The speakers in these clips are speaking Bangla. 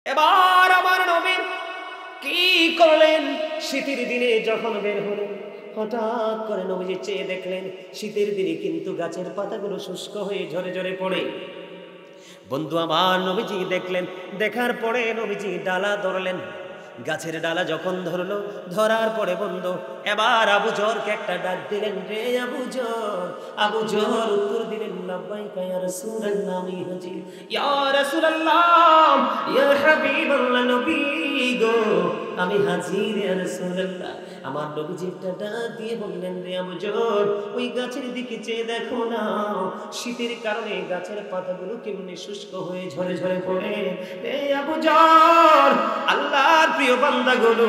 এবার আমার নবী কি করলেন? শীতের দিনে যখন বের হলেন, হঠাৎ করে নবীজি চেয়ে দেখলেন শীতের দিনে কিন্তু গাছের পাতাগুলো শুষ্ক হয়ে ঝরে ঝরে পড়ে। বন্ধু আমার, নবীজি দেখলেন, দেখার পরে নবীজি ডালা ধরলেন। গাছের ডালা যখন ধরলো, ধরার পরে বন্ধু এবার আবু জরকে একটা ডাক দিলেন, রে আবু জর। আবু জর উত্তর দিলেন, লাব্বাইকা ইয়া রাসূলুল্লাহ, আমি হাজির। ইয়া রাসূলুল্লাহ, ইয়া হাবিবাল্লাহ, নবী গো আমি হাজির ইয়া রাসূলুল্লাহ। আমার নবীজি একটা ডাক দিয়ে বললেন, রে আবু জর, ওই গাছের দিকে চেয়ে দেখো না, শীতের কারণে গাছের পাতাগুলো কেমনে শুষ্ক হয়ে ঝরে ঝরে পড়ে। রে আবু জর, আল্লাহর প্রিয় বান্দাগুলো,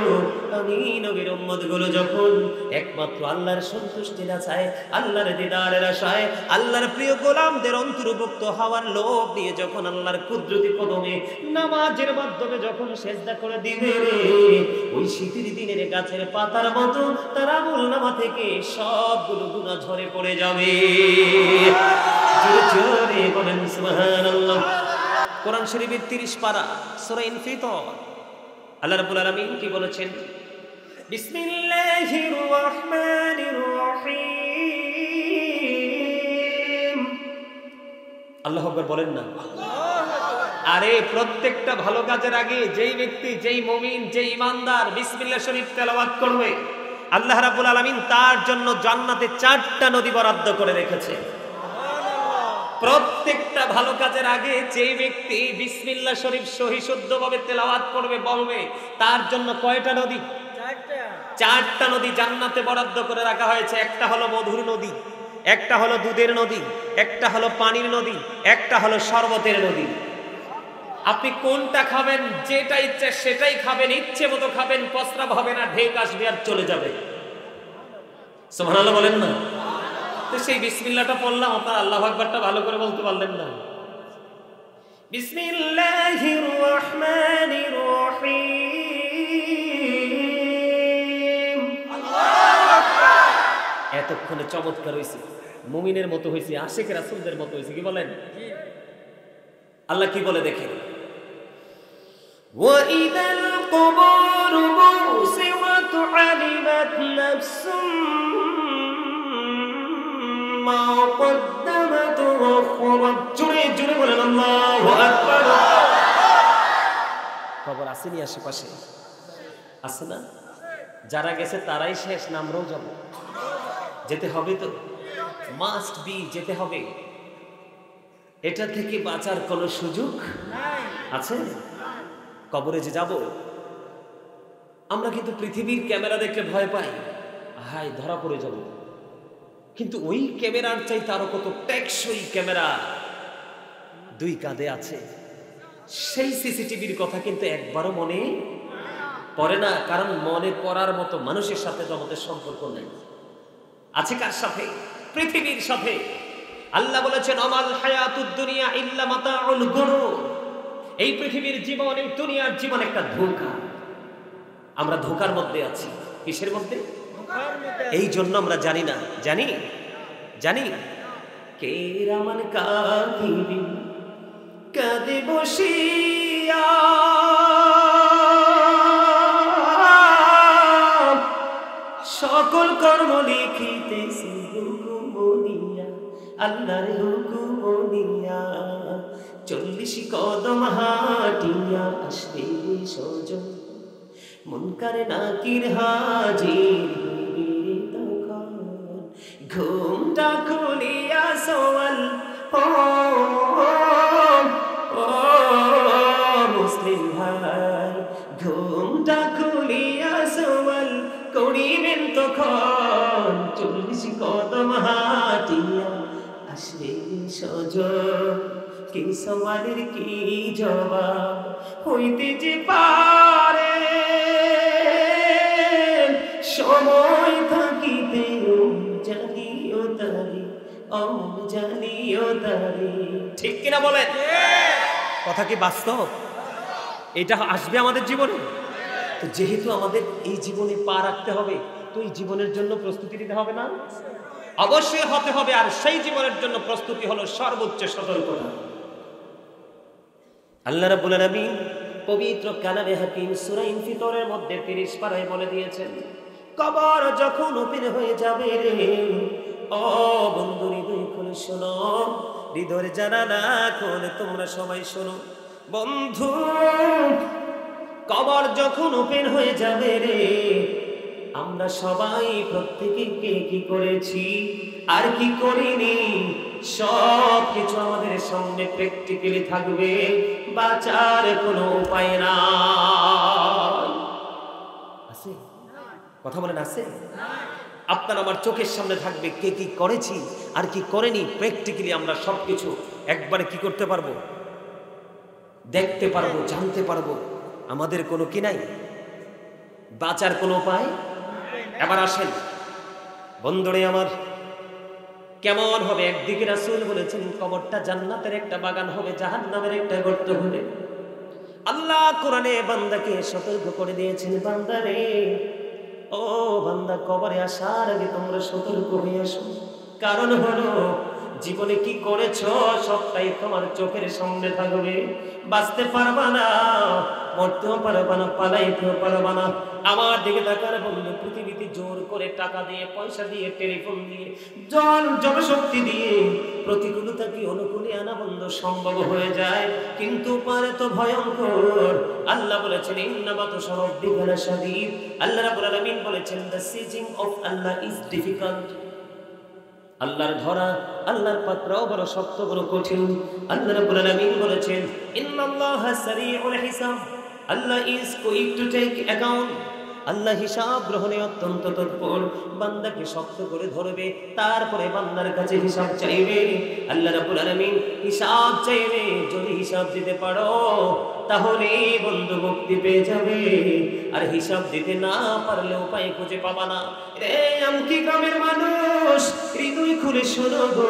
আমি নবীর উম্মতগুলো যখন একমাত্র আল্লাহর সন্তুষ্টির আশায়, আল্লাহর দিদারের আশায়, আল্লাহর প্রিয় গোলামদের অন্তর্ভুক্ত হওয়ার লোভ নিয়ে যখন আল্লাহর কুদরতি কদমে নামাজের মাধ্যমে যখন সেজদা করে দিবে, ওই শীতের দিনের গাছের পাতার মতো তার আমলনামা থেকে সবগুলো গুনাহ ঝরে পড়ে যাবে। জোরে জোরে বলেন সুবহানাল্লাহ। কোরআন শরীফের 30 পারা সূরা ইনফিতর, আল্লাহ রাব্বুল আলামিন কি বলেছেন? বিসমিল্লাহির রহমানির রহিম। আল্লাহু আকবার বলেন না? আরে প্রত্যেকটা ভালো কাজের আগে যেই ব্যক্তি, যেই মুমিন, যেই ইমানদার বিসমিল্লাহ শরীফ তেলাওয়াত করবে, আল্লাহ রাব্বুল আলামিন তার জন্য জান্নাতে 4টা নদী বরাদ্দ করে রেখেছে। প্রত্যেকটা ভালো কাজের আগে যেই ব্যক্তি বিসমিল্লাহ শরীফ সহি শুদ্ধভাবে তেলাওয়াত করবে, বলবে, তার জন্য কয়টা নদী? 4টা নদী জান্নাতে বরাদ্দ করে রাখা হয়েছে। একটা হলো মধুর নদী, একটা হলো দুধের নদী, একটা হলো পানির নদী, একটা হলো শরবতের নদী। আপনি কোনটা খাবেন? যেটা ইচ্ছে সেটাই খাবেন, ইচ্ছে মতো খাবেন, প্রস্রাব হবে না, ঢেক আসবে আর চলে যাবে। সুবহানাল্লাহ বলেন না? তো সেই বিসমিল্লাহটা পড়লাম, আপনার আল্লাহু আকবারটা ভালো করে বলতে পারলেন না। বিসমিল্লাহির রহমানির রহিম। আল্লাহু আকবার। এতক্ষণে চমৎকার হইছে, মুমিনের মতো হইছে, আশিক রাসূলদের মতো হইছে। কি বলেন? আল্লাহ কি বলে দেখেন, وَإِذَا الْقُبُورُ بُعْثِرَتْ عَلِمَتْ نَفْسٌ مَا قَدَّمَتْ وَأَخَّرَتْ। জোরে জোরে বলেন আল্লাহু আকবার। খবর আসেনি আশেপাশে? আছে না? যারা গেছে তারাই শেষ, নামরাও যাব। যেতে হবে তো, মাস্ট বি, যেতে হবে। এটা থেকে বাঁচার কোনো সুযোগ আছে? কবরে যে যাব, আমরা কিন্তু পৃথিবীর ক্যামেরা দেখলে ভয় পাই, হাই ধরা পড়ে যাব। কিন্তু ওই ক্যামেরার চাইতে আরো কত টেকসই ক্যামেরা 2 কাঁধে আছে। সেই সিসিটিভির কথা কিন্তু একবারও মনে পড়ে না, কারণ মনে পড়ার মতো মানুষের সাথে তো আমাদের সম্পর্ক নেই। আছে কার সাথে? পৃথিবীর সাথে। আল্লাহ বলেছেন, আমাল হায়াতুদ দুনিয়া ইল্লা মাতাউল গুরুর। এই পৃথিবীর জীবন, এই দুনিয়ার জীবন একটা ধোঁকা। আমরা ধোঁকার মধ্যে আছি। কিসের মধ্যে? এই জন্য আমরা জানি না। জানি জানি কে রামান কাঁদিবি কাঁদে বসিয়া, সকল কর্ম লিখিতেছি হুকুম দিয়া, আল্লাহর হুকুম দিয়া। 40 কদম হাঁটিয়া আসবে সজন, মুনকার নাকির হাজির হইবে তখন। ঘুমটা খুলিয়া সওয়াল, ও মুসলিম ভাই, ঘুমটা খুলিয়া সওয়াল করিবেন তখন। 40 কদম হাঁটিয়া আসবে সজন, কি সওয়ালের কি জবাব হইতে যে পারে। সময় থাকিতে জানিও তারে, জানিও তারে। ঠিক কিনা বলেন? কথা কি বাস্তব? এটা আসবে আমাদের জীবনে। তো যেহেতু আমাদের এই জীবনে পা রাখতে হবে, তো এই জীবনের জন্য প্রস্তুতি নিতে হবে না? অবশ্যই হতে হবে। আর সেই জীবনের জন্য প্রস্তুতি হলো সর্বোচ্চ সতর্কতা। আল্লাহ রাব্বুল আলামিন পবিত্র কালামে হাকিম সূরা ইনফিতরের মধ্যে 30 পারায় বলে দিয়েছেন, কবর যখন ওপেন হয়ে যাবে রে, ও বন্ধু হৃদয় খুলে শোনো, হৃদয়ের জানালা খুলে তোমরা সবাই শোনো। বন্ধু, কবর যখন ওপেন হয়ে যাবে রে, আমরা সবাই প্রত্যেকে কে কি করেছি আর কি করিনি সব কিছু আমাদের সামনে প্র্যাকটিক্যালি থাকবে, বাঁচার কোনো উপায় নাই। আছে কথা বলেন, আছে? আপনার আমার চোখের সামনে থাকবে কে কি করেছি আর কি করেনি, প্র্যাকটিক্যালি আমরা সবকিছু একবারে কি করতে পারবো, দেখতে পারবো, জানতে পারবো। আমাদের কোনো কি নাই, বাঁচার কোনো উপায়। এবার আসেন বন্ধুরে আমার, কেমন হবে? একদিকে রাসূল বলেছেন কবরটা জান্নাতের একটা বাগান হবে, জাহান্নামের একটা গর্ত হবে। আল্লাহ কোরআনে বান্দাকে সতর্ক করে দিয়েছেন, বান্দা রে, ও বান্দা, কবরে আসার আগে তোমরা সতর্ক হয়ে আসো। কারণ হলো জীবনে কি করেছো সবটাই তোমার চোখের সামনে থাকবে, বাঁচতে পারবা না, মরতেও পারবা না, পালাইতেও পারবা না। আমার দিকে তাকার বন্ধু, পৃথিবীতে জোর করে টাকা দিয়ে, পয়সা দিয়ে, টেলিফোন দিয়ে, জনশক্তি দিয়ে প্রতিকূলতাকে অনুকূলে আনা বন্ধু সম্ভব হয়ে যায়, কিন্তু পারে তো ভয়ঙ্কর। আল্লাহ বলেছেন ইন্নামা তুশরাব্বিকা লাশাদীদ। আল্লাহ রাব্বুল আলামিন বলেছেন the seizing of Allah is difficult. আল্লাহর ধরা, আল্লাহর পাকড়াও বড় শক্ত, বড় কঠিন। আল্লাহ রাব্বুল আলামিন বলেছেন ইন্নাল্লাহা সারিউল হিসাব, Allah is quick to take account. Allah হিসাব গ্রহণে অত্যন্ত তৎপর, বান্দাকে শক্ত করে ধরবে, তারপরে বান্দার কাছে হিসাব চাইবে। আল্লাহ রাব্বুল আলামিন হিসাব চাইবে, যদি হিসাব দিতে পারো তাহলে বন্ধু মুক্তি পেয়ে যাবে, আর হিসাব দিতে না পারলে উপায় খুঁজে পাবা না। রে আমকি গ্রামের মানুষ, হৃদয় খুলে শোনো গো,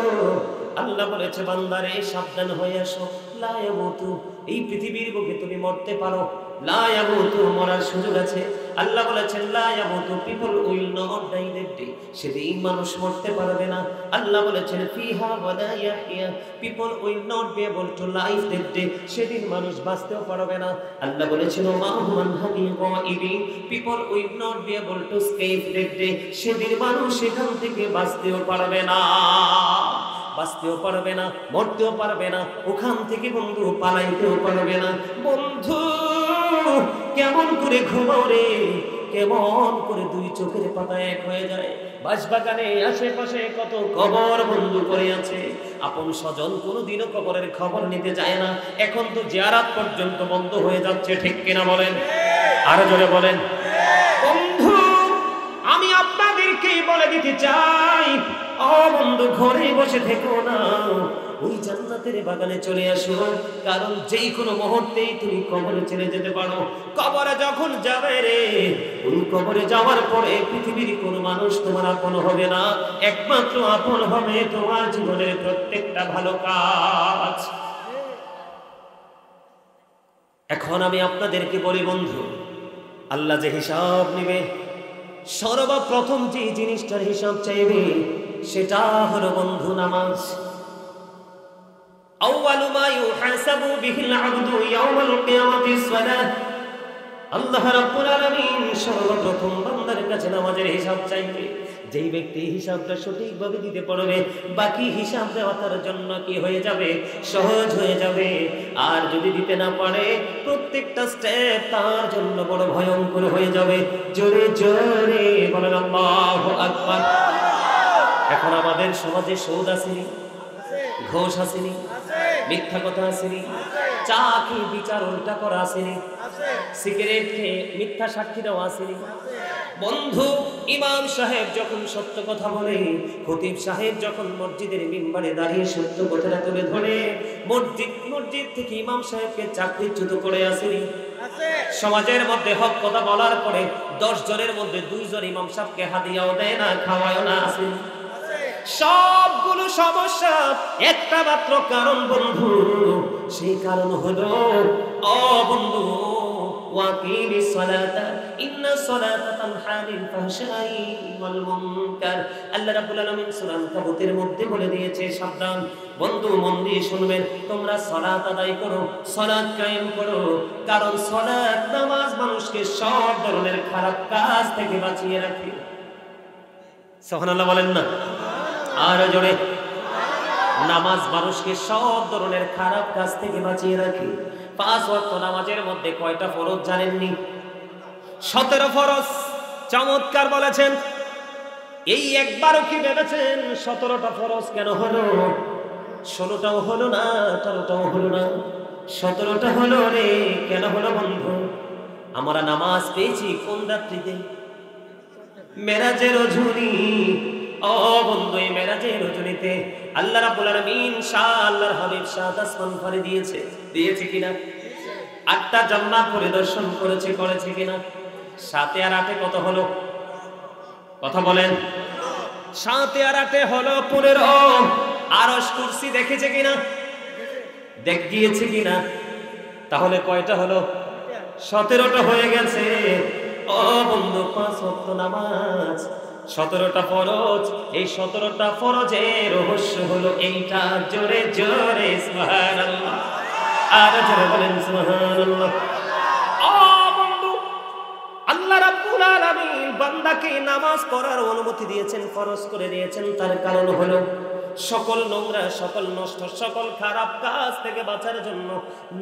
আল্লাহ বলেছে বান্দারে সাবধান হয়ে আসো। লা ইয়ামুতু, এই পৃথিবীর বুকে তুমি মরতে পারো, লা ইয়ামুতু, মরার সুযোগ আছে। আল্লাহ বলেছেন লা ইয়ামুতু, people will not die that day, সেদিন মানুষ মরতে পারবে না। আল্লাহ বলেছেন ফিহা ওয়ালা ইয়াহইয়া, people will not be able to live that day, সেদিন মানুষ বাঁচতেও পারবে না। আল্লাহ বলেছেন মা হুমান হাবিবি, people will not be able to escape that day, সেদিন মানুষ সেখান থেকে বাঁচতেও পারবে না, বাঁচতেও পারবে না, মরতেও পারবে না, ওখান থেকে বন্ধু পালাইতেও পারবে না। বন্ধু কেমন করে ঘুমাও রে, কেমন করে দুই চোখের পাতা এক হয়ে যায়। বাঁশবাগানে আশেপাশে কত কবর বন্ধু পড়ে আছে, আপন স্বজন কোনোদিনও কবরের খবর নিতে যায় না। এখন তো জিয়ারাত পর্যন্ত বন্ধ হয়ে যাচ্ছে, ঠিক কিনা বলেন? আরো জোরে বলেন। বন্ধু আমি আপনাদেরকেই বলে দিতে চাই, ও বন্ধু ঘরে বসে থেকো না, ওই জান্নাতের বাগানে চলে আসো, কারণ যেই কোনো মুহূর্তেই তুমি কবরে চলে যেতে পারো। কবরে যখন যাবে রে, ওই কবরে যাওয়ার পরে পৃথিবীর কোনো মানুষ তোমার আপন হবে না, একমাত্র আপন হবে তোমার জীবনের প্রত্যেকটা ভালো কাজ। এখন আমি আপনাদেরকে বলি বন্ধু, আল্লাহ যে হিসাব নেবে, সর্বপ্রথম যে জিনিসটার হিসাব চাইবে সেটা হলো বন্ধু নামাজ। আউয়ালু মা ইউহাসাবু বিহিল আবদু ইয়াউমাল কিয়ামাতিস সালাহ। আল্লাহ রাব্বুল আলামিন সর্বপ্রথম বান্দার কাছে নামাজের হিসাব চাইবে। যেই ব্যক্তি হিসাবটা সঠিকভাবে দিতে পারবে, বাকি হিসাব দেওয়া তার জন্য কি হয়ে যাবে, সহজ হয়ে যাবে। আর যদি দিতে না পারে, প্রত্যেকটা স্টেপ তার জন্য বড় ভয়ঙ্কর হয়ে যাবে। জোরে জোরে বলেন আল্লাহু আকবার। এখন আমাদের সমাজে সুদ আসেনি, ঘোষ আসেনি, মিথ্যা কথা আসেনি, চা খেয়ে বিচার উল্টা করা আসেনি, সিগারেট খেয়ে মিথ্যা সাক্ষী দেওয়া আসেনি। বন্ধু ইমাম সাহেব যখন সত্য কথা বলে, খতিব সাহেব যখন মসজিদের মিম্বারে দাঁড়িয়ে সত্য কথাটা তুলে ধরে, মসজিদ থেকে ইমাম সাহেবকে চাকরিচ্যুত করে আসেনি। সমাজের মধ্যে হক কথা বলার পরে 10 জনের মধ্যে 2 জন ইমাম সাহেবকে হাদিয়াও দেয় না, খাওয়ায়ও না, আসেনি। সবগুলো সমস্যা একটা মাত্র কারণ বন্ধু, সেই কারণ হলো ও বন্ধু ওয়াকিমিস সালাতা ইন্নাস সালাতা তানহা আনিল ফাহশাই ওয়াল মুনকার। আল্লাহ রাব্বুল আলামিন সূরা আনকাবুতের মধ্যে বলে দিয়েছে, সাবধান বন্ধু, মন দিয়ে শুনবেন, তোমরা সালাত আদায় করো, সালাত কায়েম করো, কারণ সালাত নামাজ মানুষকে সব ধরনের খারাপ কাজ থেকে বাঁচিয়ে রাখে। সুবহানাল্লাহ বলেন না? আর জোরে। নামাজ মানুষকে সব ধরনের খারাপ কাজ থেকে বাঁচিয়ে রাখে। 5 ওয়াক্ত নামাজের মধ্যে কয়টা ফরজ জানেননি? 17 ফরজ। চমৎকার বলেছেন। এই একবারও কি ভেবেছেন 17টা ফরজ কেন হলো? 16টাও হলো না, 18টাও হলো না, 17টা হলো রে। কেন হলো বন্ধু? আমরা নামাজ পেয়েছি কোন রাত্রিতে? মেরাজের রজনী। ও বন্ধু, এই মেরাজের রজনীতে আল্লাহ রাব্বুল আলামিন শাহ আল্লাহর হাবিব সাত আসমান পাড়ি দিয়েছে কিনা? 8টা জান্নাত পরিদর্শন করেছে কিনা? 7 আর 8 কত হলো? কথা বলেন। 7 আর 8 হলো 15। আরশ কুরসি দেখেছে কিনা? গিয়েছে কিনা? তাহলে কয়টা হলো? 17টা হয়ে গেছে। ও বন্ধু, 5 ওয়াক্ত নামাজ, 17টা ফরজ। এই 17টা ফরজের রহস্য হলো এইটা। জোরে জোরে সুবহানাল্লাহ, আর জোরে বলেন সুবহানাল্লাহ। ও বন্ধু, আল্লাহ রাব্বুল আলামিন বান্দাকে নামাজ পড়ার অনুমতি দিয়েছেন, ফরজ করে দিয়েছেন। তার কারণ হলো সকল নোংরা, সকল নষ্ট, সকল খারাপ কাজ থেকে বাঁচার জন্য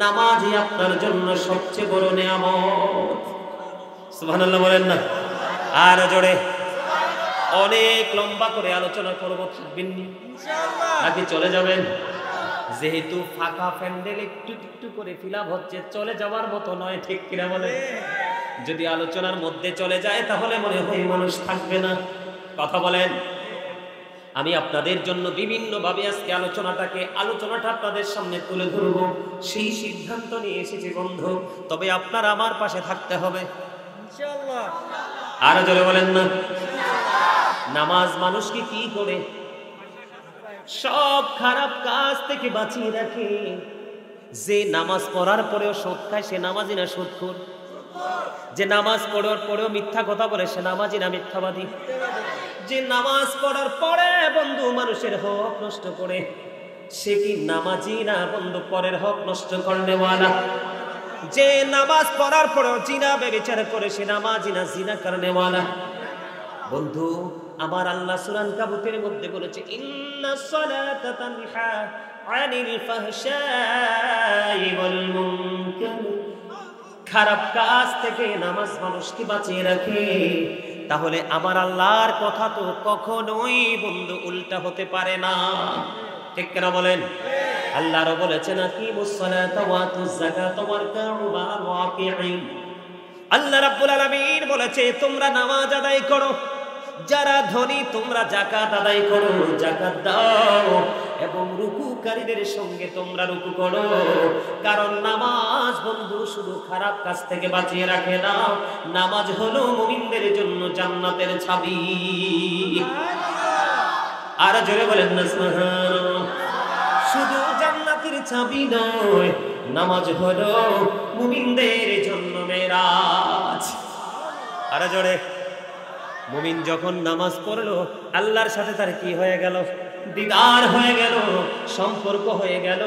নামাজই আপনার জন্য সবচেয়ে বড় নিয়ামত। সুবহানাল্লাহ বলেন না? আর জোরে। অনেক লম্বা করে আলোচনা করব, থাকবেন ইনশাআল্লাহ নাকি চলে যাবেন? যেহেতু ফাঁকা প্যান্ডেল একটু একটু করে ফিলাপ হচ্ছে, চলে যাওয়ার মতো নয়, ঠিক কিনা বলেন? যদি আলোচনার মধ্যে চলে যায় তাহলে মনে হয় মানুষ থাকবে না। কথা বলেন। আমি আপনাদের জন্য বিভিন্নভাবে আজকে আলোচনাটা আপনাদের সামনে তুলে ধরব, সেই সিদ্ধান্ত নিয়ে এসেছি বন্ধু। তবে আপনার আমার পাশে থাকতে হবে ইনশাআল্লাহ। আর জোরে বলেন না? নামাজ মানুষকে কি করে? সব খারাপ কাজ থেকে বাঁচিয়ে রাখে। যে নামাজ পড়ার পরেও সুদ খায় সে নামাজি না সুদখোর? যে নামাজ পড়ার পরেও মিথ্যা কথা বলে সে নামাজি না মিথ্যাবাদী? যে নামাজ পড়ার পরে বন্ধু মানুষের হক নষ্ট করে সে কি নামাজি না বন্ধু পরের হক নষ্ট করনেওয়ালা? যে নামাজ পড়ার পরেও জিনা ব্যভিচার করে সে নামাজি না জিনা করনেওয়ালা? বন্ধু আমার আল্লাহ সূরা আনকাবুতের মধ্যে বলেছে, ইন্নাস সালাতা তানহা আনিল ফাহশাই ওয়াল মুনকার। খারাপ কাজ থেকে নামাজ মানুষকে বাঁচিয়ে রাখে। তাহলে আমার আল্লাহর কথা তো কখনোই বন্ধু উল্টা হতে পারে না, ঠিক কিনা বলেন? আল্লাহও বলেছেন, আকিমুস সালাতা ওয়া আতুজ যাকাতা ওয়ারকাউ মা'আল রাকিঈন। আল্লাহ রাব্বুল আলামিন বলেছে, তোমরা নামাজ আদায় করো, যারা ধনী তোমরা যাকাত আদায় করো, যাকাত দাও, এবং রুকুকারীদের সঙ্গে তোমরা রুকু করো। কারণ নামাজ বন্ধু শুধু খারাপ কাজ থেকে বাঁচিয়ে রাখে না, নামাজ হলো মুমিনদের জন্য জান্নাতের চাবি। আর জোরে বলেন না সুবহানাল্লাহ। শুধু জান্নাতের চাবি নয়, নামাজ হলো মুমিনদের জন্য মেরাজ। আর জোরে। মুমিন যখন নামাজ পড়লো আল্লাহর সাথে তার কি হয়ে গেল? দিদার হয়ে গেল, সম্পর্ক হয়ে গেল।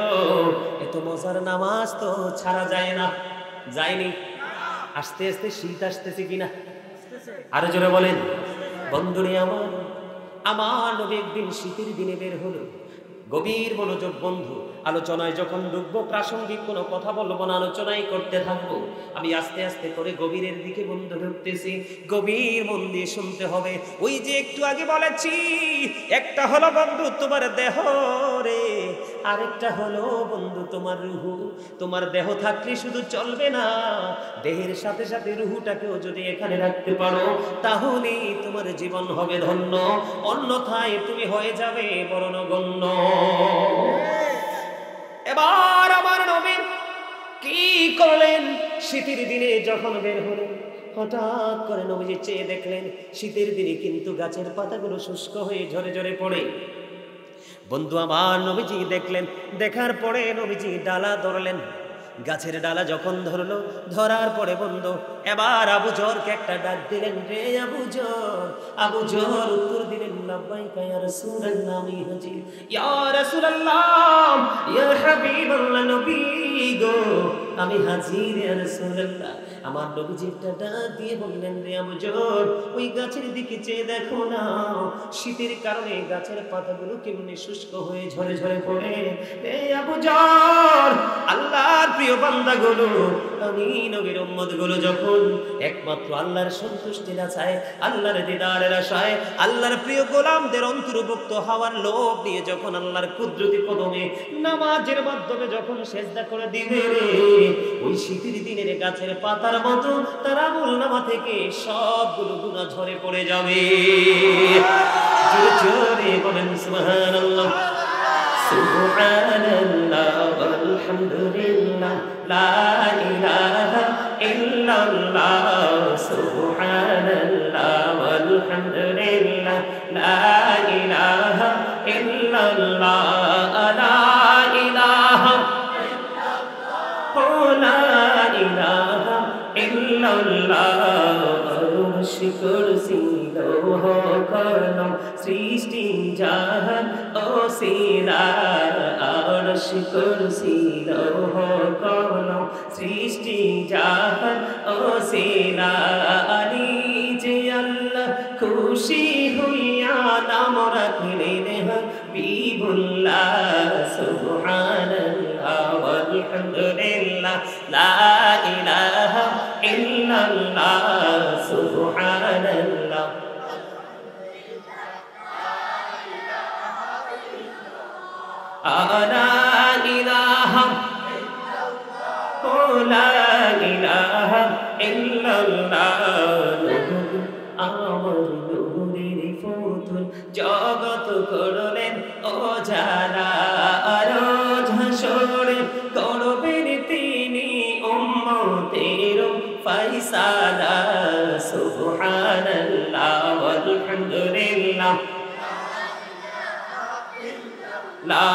এত মজার নামাজ তো ছাড়া যায় না। যায়নি? আস্তে আস্তে শীত আসতেছে কিনা? আরো জোরে বলেন। বন্ধুরে আমার নবী একদিন শীতের দিনে বের হলো। গভীর মনোযোগ বন্ধু, আলোচনায় যখন ঢুকবো প্রাসঙ্গিক কোনো কথা বলবো না, আলোচনাই করতে থাকবো। আমি আস্তে আস্তে করে গভীরের দিকে বন্ধু ঢুকতেছি, গভীর মন দিয়ে শুনতে হবে। ওই যে একটু আগে বলেছি, একটা হলো বন্ধু তোমার দেহ রে, আরেকটা হলো বন্ধু তোমার রুহু। তোমার দেহ থাকলে শুধু চলবে না, দেহের সাথে সাথে রুহুটাকেও যদি এখানে রাখতে পারো তাহলে তোমার জীবন হবে ধন্য, অন্যথায় তুমি হয়ে যাবে বড় নগণ্য। এবার আমার নবী কি করলেন? শীতের দিনে যখন বের হলেন হঠাৎ করে নবীজি চেয়ে দেখলেন শীতের দিনে কিন্তু গাছের পাতাগুলো শুষ্ক হয়ে ঝরে ঝরে পড়ে। বন্ধু আমার নবীজি দেখলেন, দেখার পরে নবীজি ডালা ধরলেন, গাছের ডালা যখন ধরলো, ধরার পরে বন্ধু এবার আবু জরকে একটা ডাক দিলেন, রে আবু জর। আবু জর উত্তর দিলেন, লাব্বাইকা ইয়া রাসূলুল্লাহ, আমি হাজির। ইয়া রাসূলুল্লাহ, ইয়া হাবিবাল্লাহ, নবী গো, আমি হাজির ইয়া রাসূলুল্লাহ। আমার নবীজি একটা ডাক দিয়ে বললেন, রে আবু জর, ওই গাছের দিকে চেয়ে দেখো না, শীতের কারণে গাছের পাতাগুলো কেমনে শুষ্ক হয়ে ঝরে ঝরে পড়ে। রে আবু জর, আল্লাহর প্রিয় বান্দাগুলো, আমি নবীর উম্মতগুলো যখন একমাত্র আল্লাহর সন্তুষ্টির আশায়, আল্লাহর দিদারের আশায়, আল্লাহর প্রিয় গোলামদের অন্তর্ভুক্ত হওয়ার লোভ নিয়ে যখন আল্লাহর কুদরতি কদমে নামাজের মাধ্যমে যখন সেজদা করে দিবে রে, ওই শীতের দিনের গাছের পাতার মতো তার আমলনামা থেকে সবগুলো গুনাহ ঝরে পড়ে যাবে। জোরে জোরে বলেন সুবহানাল্লাহ। সুবহানাল্লাহ ওয়ালহামদুলিল্লাহ লা ইলাহা ইল্লাল্লাহ। সুবহানাল্লাহ ওয়ালহামদুলিল্লাহ লা ইলাহা ইল্লাল্লাহ। লা ইলাহা ইল্লাল্লাহ, লা ইলাহা ইল্লাল্লাহ। আরশ কুরসি লৌহ কলম সৃষ্টি জাহান ওসিলা। আরশ কুরসি লৌহ কলম সৃষ্টি জাহান ওসিলা। আলী যে আল্লাহ খুশি হইয়া নাম রাখলেন হাবিবুল্লাহ। সুবহানাল্লাহ ওয়ালহামদুলিল্লাহ লা ইলাহা ইল্লাল্লাহ। সুবহানাল্লাহ। লা ইলাহা লা ইলাহা ইল্লাল্লাহ। আমার নূরের ফুতুল জগৎ করলেন ও জালা। রোজ হাসরে করবেন তিনি উম্মতের ফায়সালা। সুবহানাল্লাহ ওয়ালহামদুলিল্লাহ লা।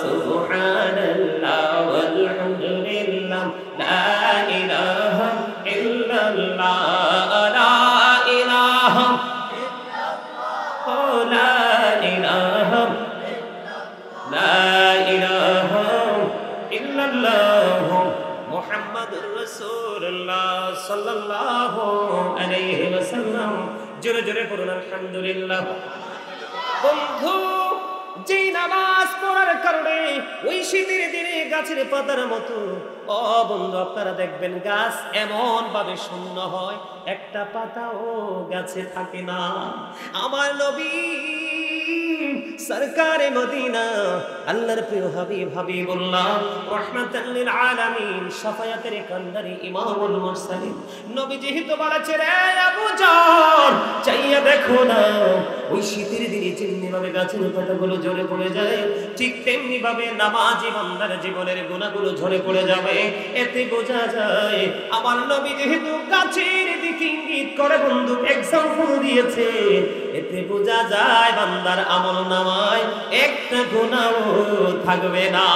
সুবহানাল্লাহ ওয়ালহামদুলিল্লাহ লা ইলাহা ইল্লাল্লাহ। লা ইলাহা লা ইলাহা লা ইলাহা ইল্লাল্লাহ মুহাম্মাদুর রাসূলুল্লাহ সাল্লাল্লাহু আলাইহি ওয়াসাল্লাম। জোরে জোরে পড়ুন আলহামদুলিল্লাহ। বন্ধু, যে নামাজ পড়ার কারণে ওই শীতের দিনে গাছের পাতার মতো, ও বন্ধু আপনারা দেখবেন গাছ এমন ভাবে শূন্য হয়, একটা পাতাও গাছে থাকে না। আমার নবী সরকারে মদিনা, আল্লাহর প্রিয় হাবিব হাবিবুল্লাহ রাহমাতাল লিল আলামিন, শাফায়াতের কান্দারি ইমামুল মুরসালিন, নবী যেহেতু বলেছে, রে আবু জর, চাইয়া দেখো না, ওই শীতের দিনে যেমনি ভাবে গাছের পাতাগুলো ঝরে পড়ে যায়, ঠিক তেমনি ভাবে নামাজি বান্দার জীবনের গুনাহগুলো ঝরে পড়ে যাবে। এতে বোঝা যায় আমার নবী যেহেতু গাছের দিকে ইঙ্গিত করে বন্ধু এক্সাম্পল দিয়েছে, এতে বোঝা যায় বান্দার আমলনামায় একটা গুনাহও থাকবে না।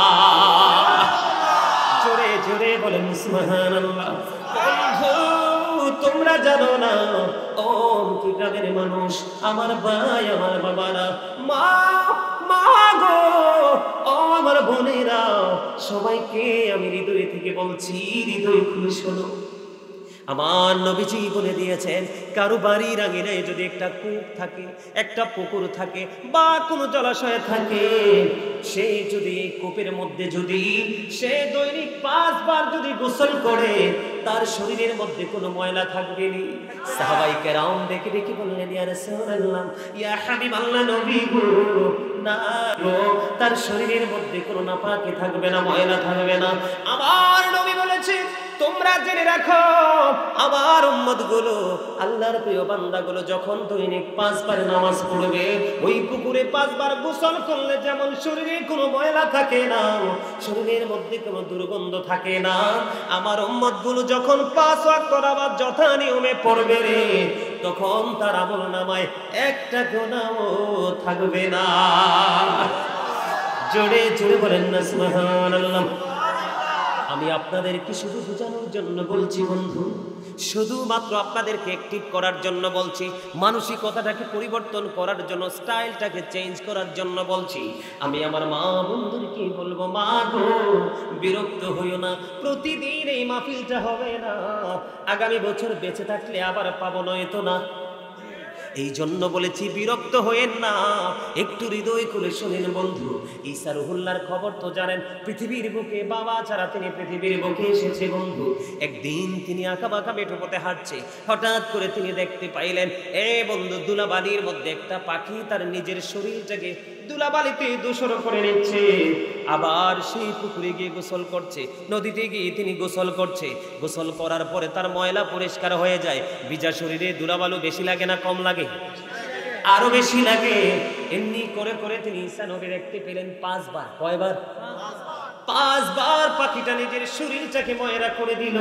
জোরে জোরে বলেন সুবহানাল্লাহ। বন্ধু, তোমরা জানো না, ও কি গ্রামের মানুষ, আমার ভাই, আমার বাবারা, মা মা গো, ও আমার বোনেরা, সবাইকে আমি হৃদয় থেকে বলছি, হৃদয় খুলে শোনো। আমার নবীজি বলে দিয়েছেন, কারো বাড়ির আঙিনায় যদি একটা কূপ থাকে, একটা পুকুর থাকে বা কোনো জলাশয় থাকে, সে যদি এই কূপের মধ্যে যদি সে দৈনিক 5 বার যদি গোসল করে, তার শরীরের মধ্যে কোনো ময়লা থাকবে না। সাহাবায়ে কেরাম দেখে দেখে বললেন, ইয়া রাসূলুল্লাহ, ইয়া হাবিবাল্লাহ, নবী গো, না গো, তার শরীরের মধ্যে কোনো নাপাকি থাকবে না, ময়লা থাকবে না। আমার নবী বলেছে, তোমরা জেনে রাখো, আমার উম্মতগুলো, আল্লাহর প্রিয় বান্দাগুলো যখন দৈনিক 5 বার নামাজ পড়বে, ওই পুকুরে 5 বার গোসল করলে যেমন শরীরে কোনো ময়লা থাকে না, শরীরের মধ্যে কোনো দুর্গন্ধ থাকে না, আমার উম্মতগুলো যখন 5 ওয়াক্ত নামাজ যথা নিয়মে পড়বে রে, তখন তার আমলনামায় একটা গুনাহও থাকবে না। জোরে জোরে বলেন না সুবহানাল্লাহ। আমি আপনাদেরকে শুধু বোঝানোর জন্য বলছি বন্ধু, শুধুমাত্র আপনাদেরকে অ্যাক্টিভ করার জন্য বলছি, মানসিকতাটাকে পরিবর্তন করার জন্য, স্টাইলটাকে চেঞ্জ করার জন্য বলছি। আমি আমার মা বন্ধুদেরকে বলবো, মা গো বিরক্ত হইও না, প্রতিদিন এই মাহফিলটা হবে না, আগামী বছর বেঁচে থাকলে আবার পাবো, নয়তো না। এই জন্য বলেছি বিরক্ত হয়েন না, একটু হৃদয় খুলে শোনেন বন্ধু। ঈসা রুহুল্লাহর খবর তো জানেন, পৃথিবীর বুকে বাবা ছাড়া তিনি পৃথিবীর বুকে এসেছে বন্ধু। একদিন তিনি আঁকা বাঁকা মেঠো পথে হাঁটছে, হঠাৎ করে তিনি দেখতে পাইলেন বন্ধু, ধুলাবালির মধ্যে একটা পাখি তার নিজের শরীরটাকে ধুলাবালিতে দূষণ করে নিচ্ছে, আবার সেই পুকুরে গিয়ে গোসল করছে, নদীতে গিয়ে তিনি গোসল করছে। গোসল করার পরে তার ময়লা পরিষ্কার হয়ে যায়। ভিজা শরীরে ধুলাবালু বেশি লাগে না কম লাগে? আরো বেশি লাগে। এমনি করে করে তিনি ঈসা নবী দেখতে পেলেন 5 বার। কয়বার? 5 বার পাখিটা নিজের শরীরটাকে ময়লা করে দিল।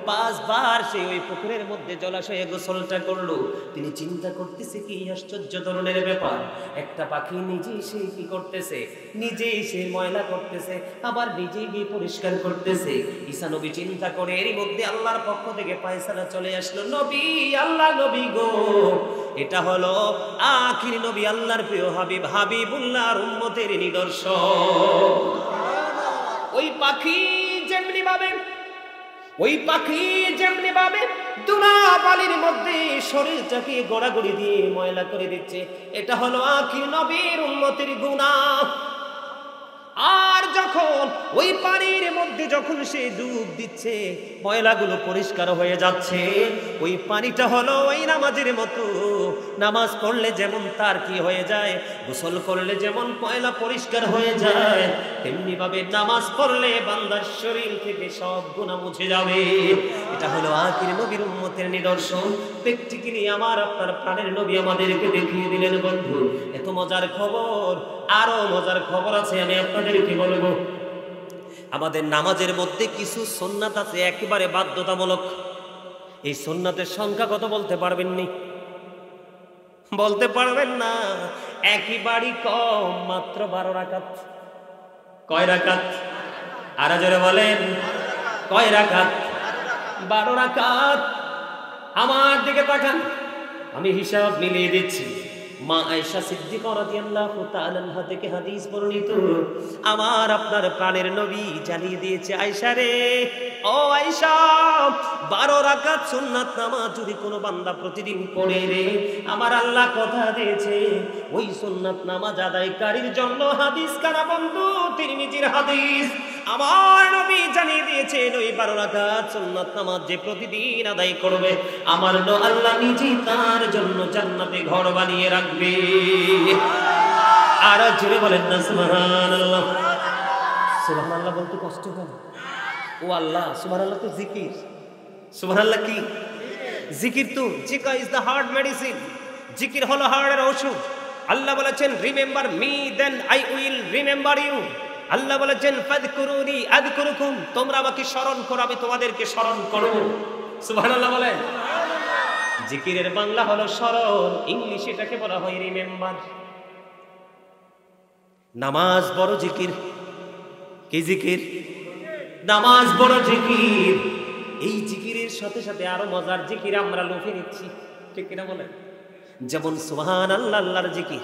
5 বার সে ওই পুকুরের মধ্যে জলাশয়ে গোসলটা করলো। তিনি চিন্তা করতেছে কি আশ্চর্য ধরনের ব্যাপার, একটা পাখি নিজেই সে কি করতেছে, নিজেই সে ময়লা করতেছে, আবার নিজেই গিয়ে পরিষ্কার করতেছে। ঈসা নবী চিন্তা করে, এরই মধ্যে আল্লাহর পক্ষ থেকে ফয়সালা চলে আসলো, নবী, আল্লাহ নবী গো, এটা হলো আখির নবী, আল্লাহর প্রিয় হাবিব, হাবিবুল্লাহর উম্মতের নিদর্শন। ওই পাখি যেমনি ভাবে ধুলাবালির মধ্যে শরীরটাকে গড়াগড়ি দিয়ে ময়লা করে দিচ্ছে, এটা হলো আখির নবীর উম্মতের গুনাহ। আর যখন ওই পানির মধ্যে যখন সে ডুব দিচ্ছে, ময়লাগুলো পরিষ্কার হয়ে যাচ্ছে। ওই পানিটা হলো ওই নামাজের মতো, নামাজ পড়লে যেমন তার কি হয়ে যায়, গোসল করলে যেমন ময়লা পরিষ্কার হয়ে যায়, তেমনি ভাবে নামাজ পড়লে বান্দার শরীর থেকে সব গুনাহ মুছে যাবে। এটা হলো আখির নবীর উম্মতের নিদর্শন। প্র্যাকটিক্যালি আমার আপনার প্রাণের নবী আমাদেরকে দেখিয়ে দিলেন বন্ধু। এত মজার খবর, আরো মজার খবর আছে, আমি আপনাদেরকে বলবো। আমাদের নামাজের মধ্যে কিছু সুন্নাত আছে একেবারে বাধ্যতামূলক। এই সুন্নাতের সংখ্যা কত বলতে পারবেন নি? বলতে পারবেন না? একেবারে কম, মাত্র 12 রাকাত। কয় রাকাত? আর জোরে বলেন, কয় রাকাত? 12 রাকাত। আমার দিকে তাকান, আমি হিসাব মিলিয়ে দিচ্ছি। মা আয়েশা সিদ্দিকা রাদিয়াল্লাহু তাআলা আনহা থেকে হাদিস বর্ণিত, আমার আপনার প্রাণের নবী জানিয়ে দিয়েছে, আয়েশা রে, ও আয়েশা, 12 রাকাত সুন্নাত নামাজ যদি কোনো বান্দা প্রতিদিন পড়ে রে, আমার আল্লাহ কথা দিয়েছে ওই সুন্নাত নামাজ আদায়কারীর জন্য হাদিস কানা বন্ধু, তিরমিজির হাদিস, আমার নবী জানিয়ে দিয়েছেন ওই 12 রাকাত সুন্নাত নামাজ যে প্রতিদিন আদায় করবে, আমার আল্লাহ নিজেই তার জন্য জান্নাতে ঘর বানিয়ে রাখবে। আর জোরে বলেন না সুবহানাল্লাহ। সুবহানাল্লাহ বলতে কষ্ট হয়? ও আল্লাহ, সুবহানাল্লাহ তো জিকির। সুবহানাল্লাহ কি জিকির? তো জিকির ইজ দ্য হার্ট মেডিসিন। জিকির হলো হার্টের ঔষধ। আল্লাহ বলেছেন, remember me then I will remember you. Allah বলেছেন, ফাযকুরুনি আযকুরুকুম, তোমরা আমাকে স্মরণ করো, আমি তোমাদেরকে স্মরণ করব। সুবহানাল্লাহ বলেন। জিকিরের বাংলা হলো স্মরণ, ইংলিশে এটাকে বলা হয় রিমেম্বার। নামাজ বড় জিকির। কি জিকির? নামাজ বড় জিকির। এই জিকিরের সাথে সাথে আরো মজার জিকির আমরা লোভে নিচ্ছি, ঠিক কিনা বলেন? যেমন সুবহানাল্লাহ আল্লাহর জিকির,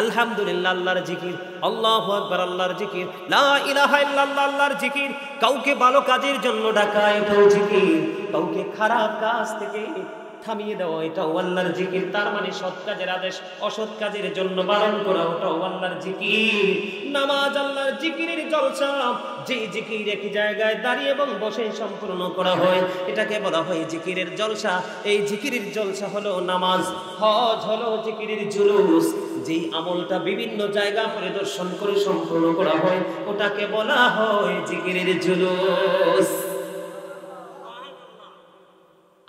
আলহামদুলিল্লাহ আল্লাহর জিকির, আল্লাহু আকবার আল্লাহর জিকির, লা ইলাহা ইল্লাল্লাহ আল্লাহর জিকির। কাউকে ভালো কাজের জন্য ডাকা, এটাও জিকির। কাউকে খারাপ কাজ থেকে থামিয়ে দেওয়া, এটাও আল্লাহর জিকির। তার মানে সৎ কাজের আদেশ অসৎ কাজের জন্য বারণ করা, ওটাও আল্লাহর জিকির। নামাজ আল্লাহর জিকিরের জলসা। যে জিকির একই জায়গায় দাঁড়িয়ে এবং বসে সম্পূর্ণ করা হয়, এটাকে বলা হয় জিকিরের জলসা। এই জিকিরের জলসা হলো নামাজ। হজ হলো জিকিরের জুলুস। যেই আমলটা বিভিন্ন জায়গা পরিদর্শন করে সম্পূর্ণ করা হয়, ওটাকে বলা হয় জিকিরের জুলুস।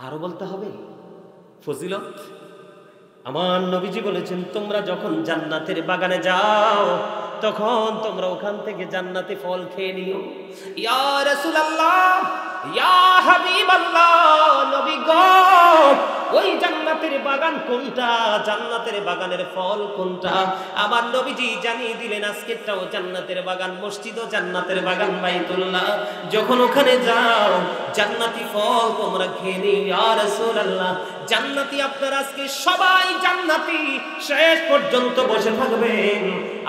আরো বলতে হবে ফজিলত। আমার নবীজি বলেছেন, তোমরা যখন জান্নাতের বাগানে যাও, তখন তোমরা ওখান থেকে জান্নাতি ফল খেয়ে নিও। ইয়া রাসূলুল্লাহ, ইয়া হাবিবাল্লাহ, নবী গো, ওই জান্নাতের বাগান বাগান কোনটা, জান্নাতের বাগানের ফল কোনটা। আমার নবীজি জানিয়ে দিলেন আজকেরটাও জান্নাতের বাগান, মসজিদও জান্নাতের বাগান বাইতুল্লাহ। যখন ওখানে যাও জান্নাতি ফল তোমরা খেয়ে নিও। ইয়া রাসূলুল্লাহ, জান্নাতি আপনারা আজকে সবাই জান্নাতি, শেষ পর্যন্ত বসে থাকবেন,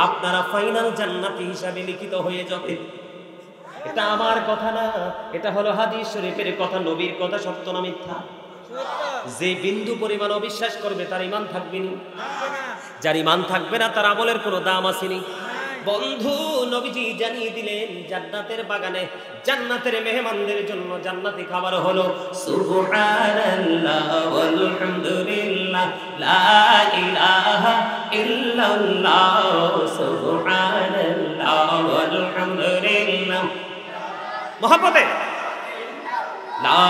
আপনারা ফাইনাল জান্নাতি হিসাবে লিখিত হয়ে যাবে। এটা আমার কথা না, এটা হলো হাদিস শরীফের কথা, নবীর কথা। সত্য না মিথ্যা? যে বিন্দু পরিমাণ অবিশ্বাস করবে তার ঈমান থাকবে না, যার ঈমান থাকবে না তার আমলের কোনো দাম আসেনি। বন্ধু, নবীজি জানিয়ে দিলেন জান্নাতের বাগানে জান্নাতের মেহমানদের জন্য জান্নাতি খাবার হলো সুবহানাল্লাহ ওয়ালহামদুলিল্লাহ লা ইলাহা ইল্লাল্লাহ সুবহানাল্লাহ ওয়ালহামদুলিল্লাহ। মুহাব্বতে লা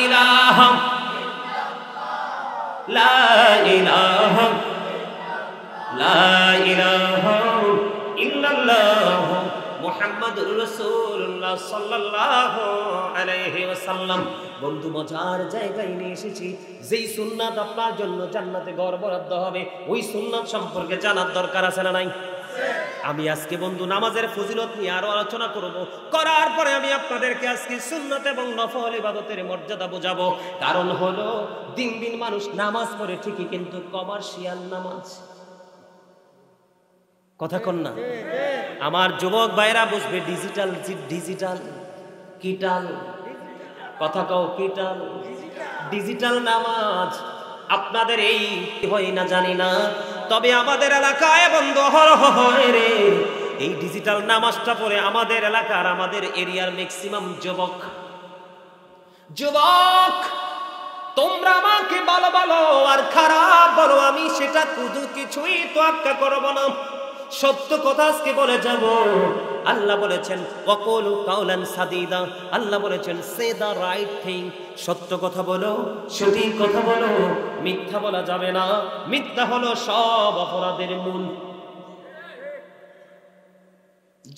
ইলাহা লা ইলাহা লা ইলাহা ইল্লাল্লাহ মুহাম্মাদুর রাসূলুল্লাহ সাল্লাল্লাহু আলাইহি ওয়াসাল্লাম। বন্ধু, মজার জায়গায় নিয়ে এসেছি। যেই সুন্নাত আপনার জন্য জান্নাতে ঘর বরাদ্দ হবে, ওই সুন্নাত সম্পর্কে জানার দরকার আছে না নাই? আমি আজকে বন্ধু নামাজের ফজিলত নিয়ে আরো আলোচনা করব, করার পরে আমি আপনাদেরকে আজকে সুন্নাত এবং নফল ইবাদতের মর্যাদা বোঝাবো। কারণ হলো দিন দিন মানুষ নামাজ পড়ে ঠিকই, কিন্তু কমার্শিয়াল নামাজ। কথা কন না? আমার যুবক ভাইরা বুঝবে, ডিজিটাল ডিজিটাল কিটাল, কথা কও কিটাল, ডিজিটাল নামাজ আপনাদের এই হয় না জানি না, তবে আমাদের এলাকায় বন্ধু হয় রে। এই ডিজিটাল নামাজটা পড়ে আমাদের এলাকার, আমাদের এরিয়ার ম্যাক্সিমাম যুবক তোমরা আমাকে ভালো বলো আর খারাপ বলো, আমি সেটা শুধু কিছুই তোয়াক্কা করব না, সত্য কথা আজকে বলে যাব। আল্লাহ বলেছেন ওয়াকুলু কাওলান সাদীদা, আল্লাহ বলেছেন সে দা রাইট থিং, সত্য কথা বলো, সঠিক কথা বলো, মিথ্যা বলা যাবে না। মিথ্যা হলো সব অপরাধের মূল।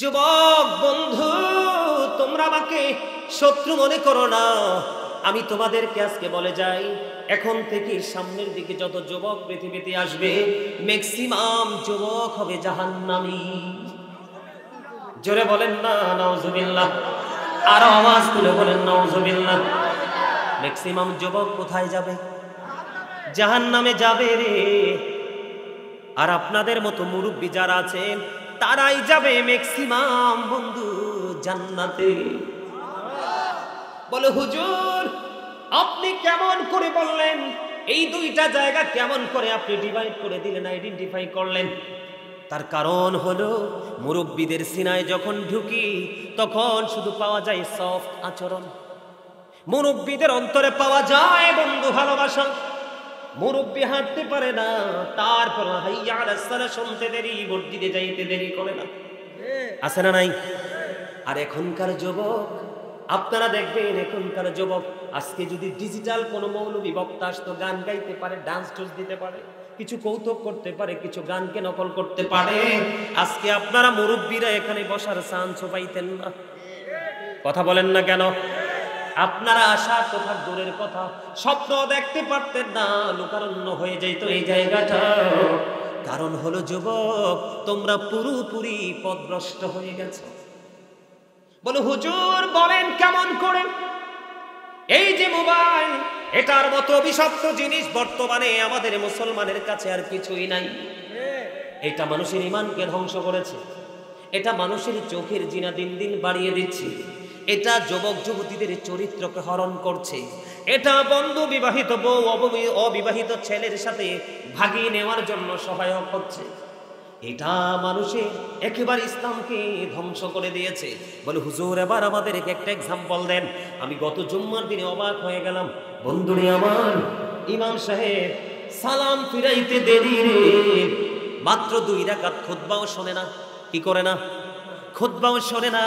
যুবক বন্ধু, তোমরা আমাকে শত্রু মনে করো না, আমি তোমাদেরকে আজকে বলে যাই, এখন থেকে সামনের দিকে যত যুবক পৃথিবীতে আসবে ম্যাক্সিমাম যুবক হবে জাহান্নামী। জোরে বলেন না নাউজুবিল্লাহ, আরো আওয়াজ তুলে বলেন নাউজুবিল্লাহ। ম্যাক্সিমাম যুবক কোথায় যাবে? জাহান্নামে যাবে রে। আর আপনাদের মতো মুরব্বী যারা আছেন তারাই যাবে ম্যাক্সিমাম বন্ধু জান্নাতে। বলে হুজুর আপনি কেমন করে বললেন, এই দুইটা জায়গা কেমন করে আপনি ডিভাইড করে দিলেন, আইডেন্টিফাই করলেন? তার কারণ হলো মুরব্বীদের সিনায় যখন ঢুকি তখন শুধু পাওয়া যায় সফট আচরণ, মুরব্বীদের অন্তরে পাওয়া যায় বন্ধু ভালোবাসা। মুরব্বী হাঁটতে পারে না, তারপর হাইয়া আলাস সালাহ শুনতে দেরি, মসজিদে যাইতে দেরি করে না, আছে না নাই? আর এখনকার যুবক আপনারা দেখবেন, এখনকার যুবক আজকে যদি ডিজিটাল কোনো মৌলবী বক্তা আসতো, গান গাইতে পারে, ডান্স টুস দিতে পারে, কিছু কৌতুক করতে পারে, কিছু গানকে নকল করতে পারে, আজকে আপনারা মুরব্বীরা এখানে বসার চান্সও পাইতেন না। কথা বলেন না কেন? আপনারা আসার কথা দূরের কথা, স্বপ্ন দেখতে পারতেন না, লোকারণ্য হয়ে যাইত এই জায়গাটা। কারণ হলো যুবক তোমরা পুরোপুরি পথভ্রষ্ট হয়ে গেছো। বলো হুজুর বলেন কেমন করে? এই যে মোবাইল, এটার মতো অভিশপ্ত জিনিস বর্তমানে আমাদের মুসলমানের কাছে আর কিছুই নাই। এটা মানুষের ঈমানকে ধ্বংস করেছে, এটা মানুষের চোখের জিনা দিন দিন বাড়িয়ে দিচ্ছে, এটা যুবক যুবতীদের চরিত্রকে হরণ করছে, এটা বন্ধু বিবাহিত বউ অবিবাহিত ছেলের সাথে ভাগিয়ে নেওয়ার জন্য সহায়ক হচ্ছে, এটা মানুষের একেবারে ইসলামকে ধ্বংস করে দিয়েছে। বলে হুজুর এবার আমাদেরকে একটা এক্সাম্পল দেন। আমি গত জুম্মার দিনে অবাক হয়ে গেলাম, বন্ধুরে আমার, ইমাম সাহেব সালাম ফিরাইতে দেরি রে, মাত্র 2 রাকাত খুতবাও শোনে না। কি করে না? খুতবাও শোনে না।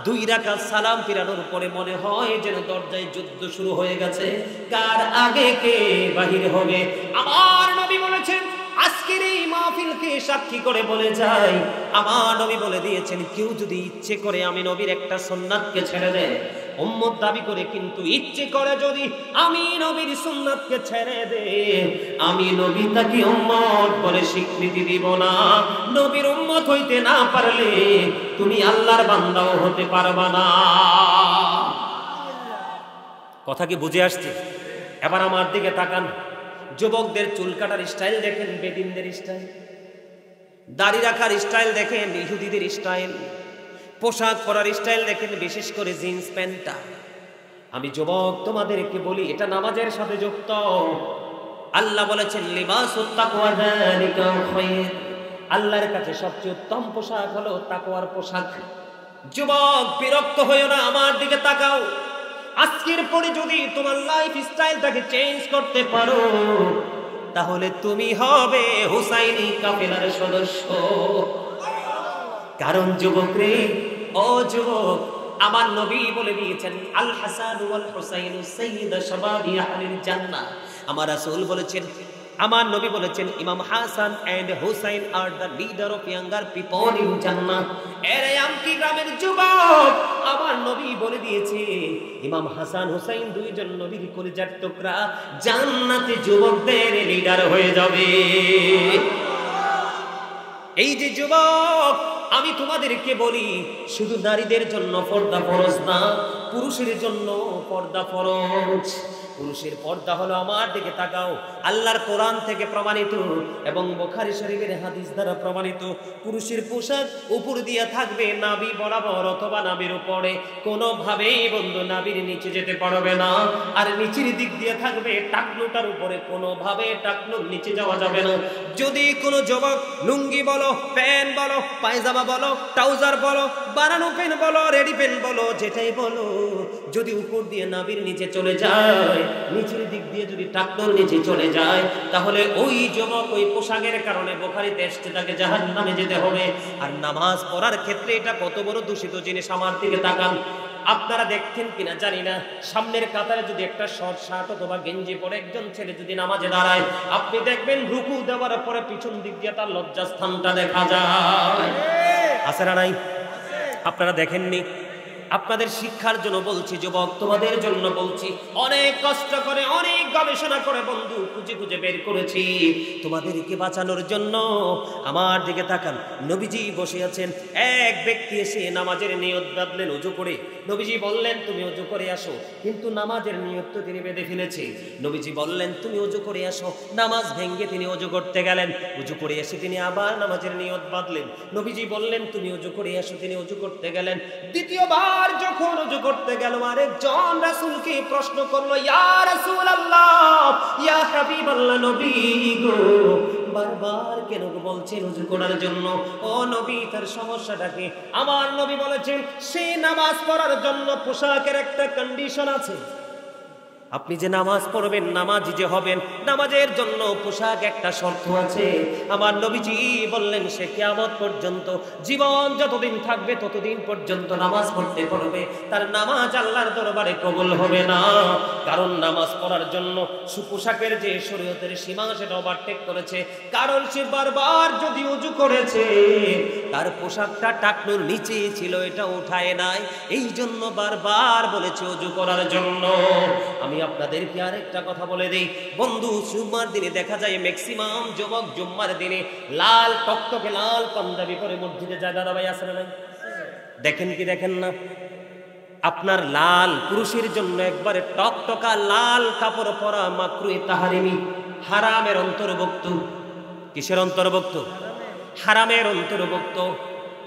2 রাকাত সালাম ফিরানোর পরে মনে হয় যেন দরজায় যুদ্ধ শুরু হয়ে গেছে, কার আগে কে বাহির হবে। আমার নবী বলেছেন, আজকের এই মাহফিলকে সাক্ষী করে বলে যাই, আমার নবী বলে দিয়েছেন, কেউ যদি ইচ্ছে করে আমি নবীর একটা সুন্নাতকে ছেড়ে দেয়, উম্মত দাবি করে কিন্তু ইচ্ছে করে যদি আমি নবীর সুন্নাতকে ছেড়ে দে, আমি নবী তাকে উম্মত বলে স্বীকৃতি দিব না। নবীর উম্মত হইতে না পারলে তুমি আল্লাহর বান্দাও হতে পারবা না। কথা কি বুঝে আসছে? এবার আমার দিকে তাকান। যুবকদের চুল কাটার স্টাইল দেখেন, বেদিনদের স্টাইল, দাড়ি রাখার স্টাইল দেখেন, ইহুদিদের স্টাইল, পোশাক পরার স্টাইল দেখেন, বিশেষ করে জিন্স প্যান্টটা। আমি যুবক তোমাদেরকে বলি, এটা নামাজের সাথে যুক্ত। আল্লাহ বলেছেন লিবাসুত তাকওয়া যালিকা খায়র, আল্লাহর কাছে সবচেয়ে উত্তম পোশাক হলো তাকওয়ার পোশাক। যুবক বিরক্ত হইও না, আমার দিকে তাকাও। আজকের পরে যদি তোমার লাইফ স্টাইলটাকে চেঞ্জ করতে পারো, তাহলে তুমি হবে হুসাইনি কাফেলার সদস্য। কারণ যুবক রে, ও যুবক, আমার নবী বলে দিয়েছেন আল হাসান ওয়াল হুসাইন সাইয়্যিদা শাবাবি আহলিল জান্নাহ। আমার রাসূল বলেছেন, আমার নবী বলেছেন, ইমাম Hasan and Husain are the leader of younger people in জান্নাহ। এরে আমকি গ্রামের যুবক, আমার নবী বলে দিয়েছে ইমাম হাসান হুসাইন দুইজন নবীর কলিজার টুকরা, জান্নাতে যুবকদের লিডার হয়ে যাবে। এই যে যুবক, আমি তোমাদেরকে বলি, শুধু নারীদের জন্য পর্দা ফরজ না, পুরুষের জন্য পর্দা ফরজ। পুরুষের পর্দা হলো, আমার দিকে তাকাও, আল্লাহর কোরআন থেকে প্রমাণিত এবং বুখারী শরীফের হাদিস দ্বারা প্রমাণিত। পুরুষের পোশাক উপর দিয়ে থাকবে নাভি বরাবর অথবা নাভির উপরে, কোনোভাবেই বন্ধু নাভির নিচে যেতে পারবে না। আর নিচের দিক দিয়ে থাকবে টাকনুটার উপরে, কোনোভাবে টাকনুর নিচে যাওয়া যাবে না। যদি কোনো যুবক লুঙ্গি বলো, প্যান্ট বলো, পায়জামা বলো, ট্রাউজার বলো, বানানো প্যান্ট বলো, রেডি প্যান্ট বলো, যেটাই বলো, যদি উপর দিয়ে নাভির নিচে চলে যায়, নিচের দিক দিয়ে যদি টাকনুর নিচে চলে যায়, তাহলে ওই যুবক ওই পোশাকের কারণে বুখারীতে এসেছে তাকে জাহান্নামে যেতে হবে। আর নামাজ পড়ার ক্ষেত্রে এটা কত বড় দূষিত জিনিস। আমার দিকে তাকান, আপনারা দেখছেন কিনা জানি না, সামনের কাতারে যদি একটা শর্ট শার্ট অথবা গেঞ্জি পরে একজন ছেলে যদি নামাজে দাঁড়ায়, আপনি দেখবেন রুকু দেওয়ার পরে পিছন দিক দিয়ে তার লজ্জাস্থানটা দেখা যায়। আছে না নাই? আপনারা দেখেননি? আপনাদের শিক্ষার জন্য বলছি যুবক, তোমাদের জন্য বলছি, অনেক কষ্ট করে, অনেক গবেষণা করে বন্ধু খুঁজে খুঁজে বের করেছি তোমাদেরকে বাঁচানোর জন্য। আমার দিকে তাকান, নবীজি বসে আছেন, এক ব্যক্তি এসে নামাজের নিয়ত বাঁধলেন ওযু করে। নবীজি বললেন তুমি ওযু করে আসো, কিন্তু নামাজের নিয়ত তো তিনি বেঁধে ফেলেছে। নবীজি বললেন তুমি ওযু করে আসো, নামাজ ভেঙে তিনি ওযু করতে গেলেন। ওযু করে এসে তিনি আবার নামাজের নিয়ত বাঁধলেন। নবীজি বললেন তুমি ওযু করে আসো, তিনি ওযু করতে গেলেন। দ্বিতীয়বার যখন ওযু করতে গেল, আরেকজন রাসূলকে প্রশ্ন করলো, ইয়া রাসূলুল্লাহ, ইয়া হাবিবাল্লাহ, নবী গো, বারবার কেন বলছেন ওযু করার জন্য? ও নবী, তার সমস্যাটাকে? আমার নবী বলেছেন, সে নামাজ পড়ার জন্য পোশাকের একটা কন্ডিশন আছে। আপনি যে নামাজ পড়বেন, নামাজি যে হবেন, নামাজের জন্য পোশাক একটা শর্ত আছে। আমার নবীজি বললেন সে কিয়ামত পর্যন্ত, জীবন যতদিন থাকবে ততদিন পর্যন্ত নামাজ পড়তে পারবে, তার নামাজ আল্লাহর দরবারে কবুল হবে না। কারণ নামাজ পড়ার জন্য পোশাকের যে শরীয়তের সীমা সেটা ওভারটেক করেছে। কারণ সে বারবার যদি ওযু করেছে, তার পোশাকটা টাকনুর নিচে ছিল, এটা উঠায় নাই, এই জন্য বারবার বলেছে ওযু করার জন্য। আমি আপনাদেরকে আরেকটা কথা বলে দেই বন্ধু, জুম্মার দিনে দেখা যায় ম্যাক্সিমাম যুবক জুম্মার দিনে লাল টকটকে লাল পাঞ্জাবি পরে মসজিদে যায়। দাদা ভাই আছে না নাই? দেখেন কি দেখেন না? আপনার লাল, পুরুষের জন্য একবারে টকটকা লাল কাপড় পরা মাকরুহে তাহরিমি, হারামের অন্তর্ভুক্ত। কিসের অন্তর্ভুক্ত? হারামের অন্তর্ভুক্ত।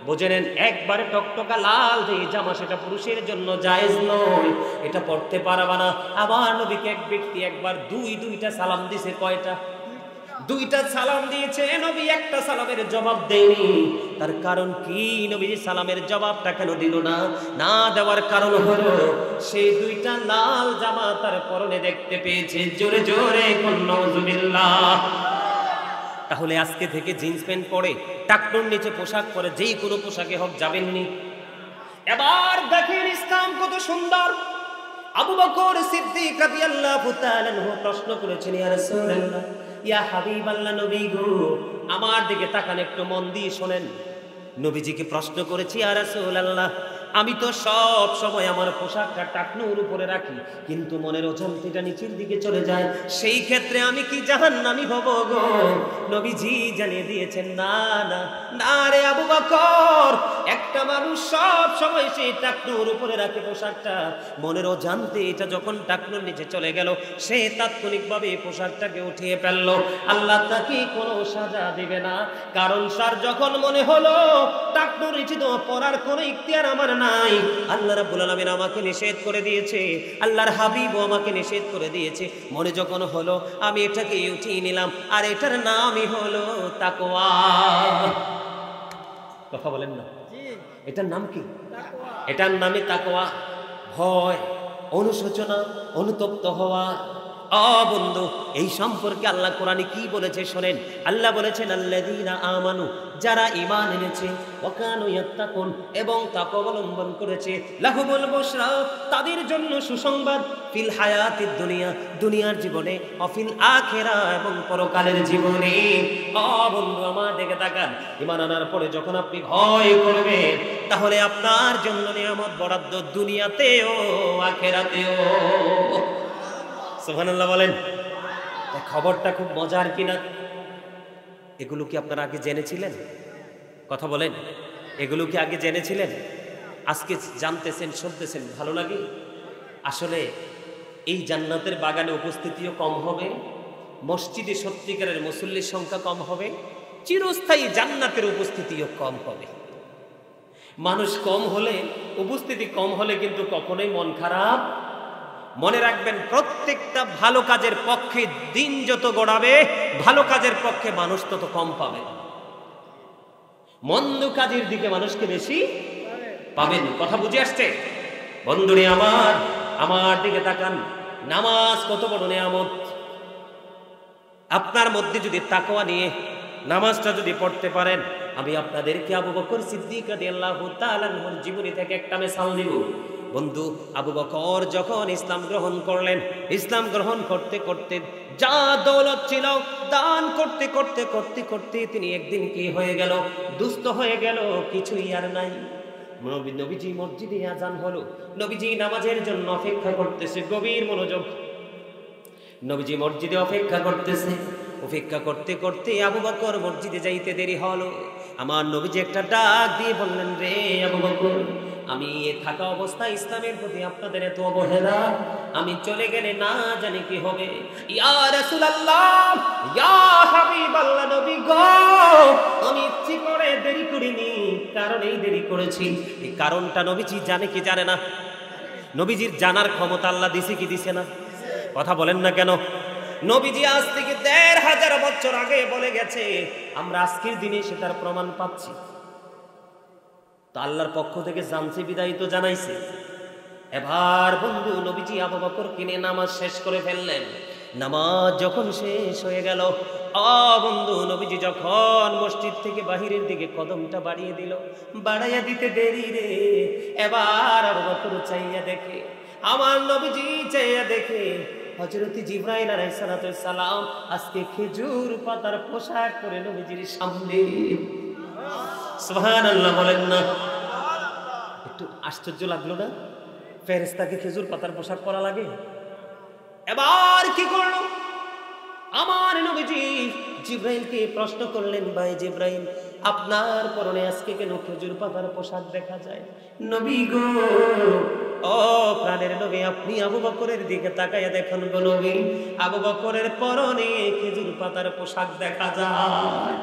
বুঝে নেন, একবারে টকটকা লাল যে জামা, সেটা পুরুষের জন্য জায়েজ নয়, এটা পড়তে পারবা না। আমার নবীকে এক ব্যক্তি একবার দুইটা সালাম দিয়েছে। কয়টা? দুইটা সালাম দিয়েছে। নবী একটা সালামের জবাব দেয়নি। তার কারণ কি? নবী সালামের জবাবটা কেন দিল না? না দেওয়ার কারণ হলো সেই দুইটা লাল জামা তার পরনে দেখতে পেয়েছে। জোরে জোরে নাউজুবিল্লাহ। তাহলে আজকে থেকে জিন্স প্যান্ট পরে, টাকনুর নিচে পোশাক পরে, যেই কোনো পোশাকে হোক যাবেননি। এবার দেখেন ইসলাম কত সুন্দর। আবু বকর সিদ্দিক রাদিয়াল্লাহু তাআলা আনহু প্রশ্ন করেছেন, ইয়া রাসূলুল্লাহ, ইয়া হাবিবাল্লাহ, নবী গো, আমার দিকে তাকান, একটু মন দিয়ে শোনেন। নবীজিকে প্রশ্ন করেছি, ইয়া রাসূলুল্লাহ, আমি তো সব সময় আমার পোশাকটা টাকনুর উপরে রাখি, কিন্তু মনের অজান্তেটা নিচের দিকে চলে যায়, সেই ক্ষেত্রে আমি কি জাহান্নামী হব গো? নবীজি জানিয়ে দিয়েছেন, না না না রে আবু বকর, একটা মানুষ সব সময় সেই টাকনুর উপরে রাখে পোশাকটা, মনের অজান্তে এটা যখন টাকনুর নিচে চলে গেল, সে তাৎক্ষণিকভাবে পোশাকটাকে উঠিয়ে ফেললো, আল্লাহ তাকে কোনো সাজা দিবে না। কারণ তার যখন মনে হলো টাকনুর নিচে তো পরার কোনো ইখতিয়ার আমার নাই, আল্লাহ রাব্বুল আলামিন আমাকে নিষেধ করে দিয়েছে, আল্লাহর হাবিবও আমাকে নিষেধ করে দিয়েছে, মনে যখন হলো আমি এটাকে উঠিয়ে নিলাম, আর এটার নামই হলো তাকওয়া। কথা বলেন না, এটার নাম কি? এটার নামে তাকওয়া, ভয়, অনুশোচনা, অনুতপ্ত হওয়া। বন্ধু, এই সম্পর্কে আল্লাহ কোরআনে কি বলেছে শোনেন। আল্লাহ বলেছেন, আল্লাযীনা আমানু, যারা ঈমান এনেছে, ওয়া কানু ইয়াত্তাকুন, এবং তাকওয়া অবলম্বন করেছে, লাহুমুল বুশরা, তাদের জন্য সুসংবাদ, ফিল হায়াতিদ দুনিয়া, দুনিয়ার জীবনে, অফিল আখিরা, এবং পরকালের জীবনে। বন্ধু আমার দিকে তাকান, ঈমান আনার পরে যখন আপনি ভয় করবেন, তাহলে আপনার জন্য নিয়ামত বরাদ্দ দুনিয়াতেও আখিরাতেও। সুবহানাল্লাহ বলেন। খবরটা খুব মজার কিনা? এগুলো কি আপনারা আগে জেনেছিলেন? কথা বলেন, এগুলো কি আগে জেনেছিলেন? আজকে জানতেছেন, শুনতেছেন, ভালো লাগে। আসলে এই জান্নাতের বাগানে উপস্থিতিও কম হবে, মসজিদে সত্যিকারের মুসল্লির সংখ্যা কম হবে, চিরস্থায়ী জান্নাতের উপস্থিতিও কম হবে। মানুষ কম হলে, উপস্থিতি কম হলে কিন্তু কখনোই মন খারাপ। মনে রাখবেন, প্রত্যেকটা ভালো কাজের পক্ষে দিন যত গড়াবে, ভালো কাজের পক্ষে মানুষ তত কম পাবে, মন্দ কাজের দিকে মানুষকে বেশি পাবেন। কথা বুঝে আসছে? বন্ধুরে আমার, আমার দিকে তাকান, নামাজ কত বড় নিয়ামত। আপনার মধ্যে যদি তাকওয়া নিয়ে নামাজটা যদি পড়তে পারেন, আমি আপনাদেরকে আবু বকর সিদ্দিক রাদিয়াল্লাহু তাআলা আনহুর জীবনী থেকে একটা মিসাল দিব। বন্ধু, আবু বকর যখন ইসলাম গ্রহণ করলেন, ইসলাম গ্রহণ করতে করতে যা দৌলত ছিল দান করতে করতে করতে করতে তিনি একদিন কি হয়ে গেল? দুস্থ হয়ে গেল, কিছুই আর নাই। নবীজি মসজিদে আজান হলো, নবীজি নামাজের জন্য অপেক্ষা করতেছে, গভীর মনোযোগ। নবীজি মসজিদে অপেক্ষা করতেছে, অপেক্ষা করতে করতে আবু বকর মসজিদে যাইতে দেরি হলো। আমার নবীজি একটা ডাক দিয়ে বললেন, রে আবু বকর, আমি থাকা অবস্থায় ইসলামের প্রতি আপনাদের এত অবহেলা, আমি চলে গেলে না জানি কি হবে। ইয়া রাসূলুল্লাহ, ইয়া হাবিবাল্লাহ, নবী গো, আমি ইচ্ছে করে দেরি করিনি, কারণ এই দেরি করেছি, এই কারণটা নবীজি জানে কি জানে না? নবীজির জানার ক্ষমতা আল্লাহ দিছে কি দিছে না? কথা বলেন না কেন? নবীজি আজ থেকে ১৫০০ বছর আগে বলে গেছে, আমরা আজকের দিনে সেটার প্রমাণ পাচ্ছি। তো আল্লাহর পক্ষ থেকে জানছে বিদায় তো জানাইছে। এবার বন্ধু, নবীজি আবু বকর কিনে নামাজ শেষ করে ফেললেন। নামাজ যখন শেষ হয়ে গেল, বন্ধু, নবীজি যখন মসজিদ থেকে বাহিরের দিকে কদমটা বাড়িয়ে দিল, বাড়াইয়া দিতে দেরি রে। এবার আবু বকর চাইয়া দেখে, আমার নবীজি চাইয়া দেখে, হযরত জিবরাইল আলাইহিস সালাম আজকে খেজুর পাতার পোশাক পরে নবীজির সামনে। সুবহানাল্লাহ বলেন না? একটু আশ্চর্য লাগলো না? ফেরেশতাকে খেজুর পাতার পোশাক পরা লাগে? এবার কি করলো আমার নবীজি? জিবরাইলকে প্রশ্ন করলেন, ভাই জিবরাইল, আপনার পরনে আজকে কেন খেজুর পাতার পোশাক দেখা যায়? নবী গো, ও প্রাণের নবী, আপনি আবু বকরের দিকে তাকাইয়া দেখুন গো নবী, আবু বকরের পরনে খেজুর পাতার পোশাক দেখা যায়।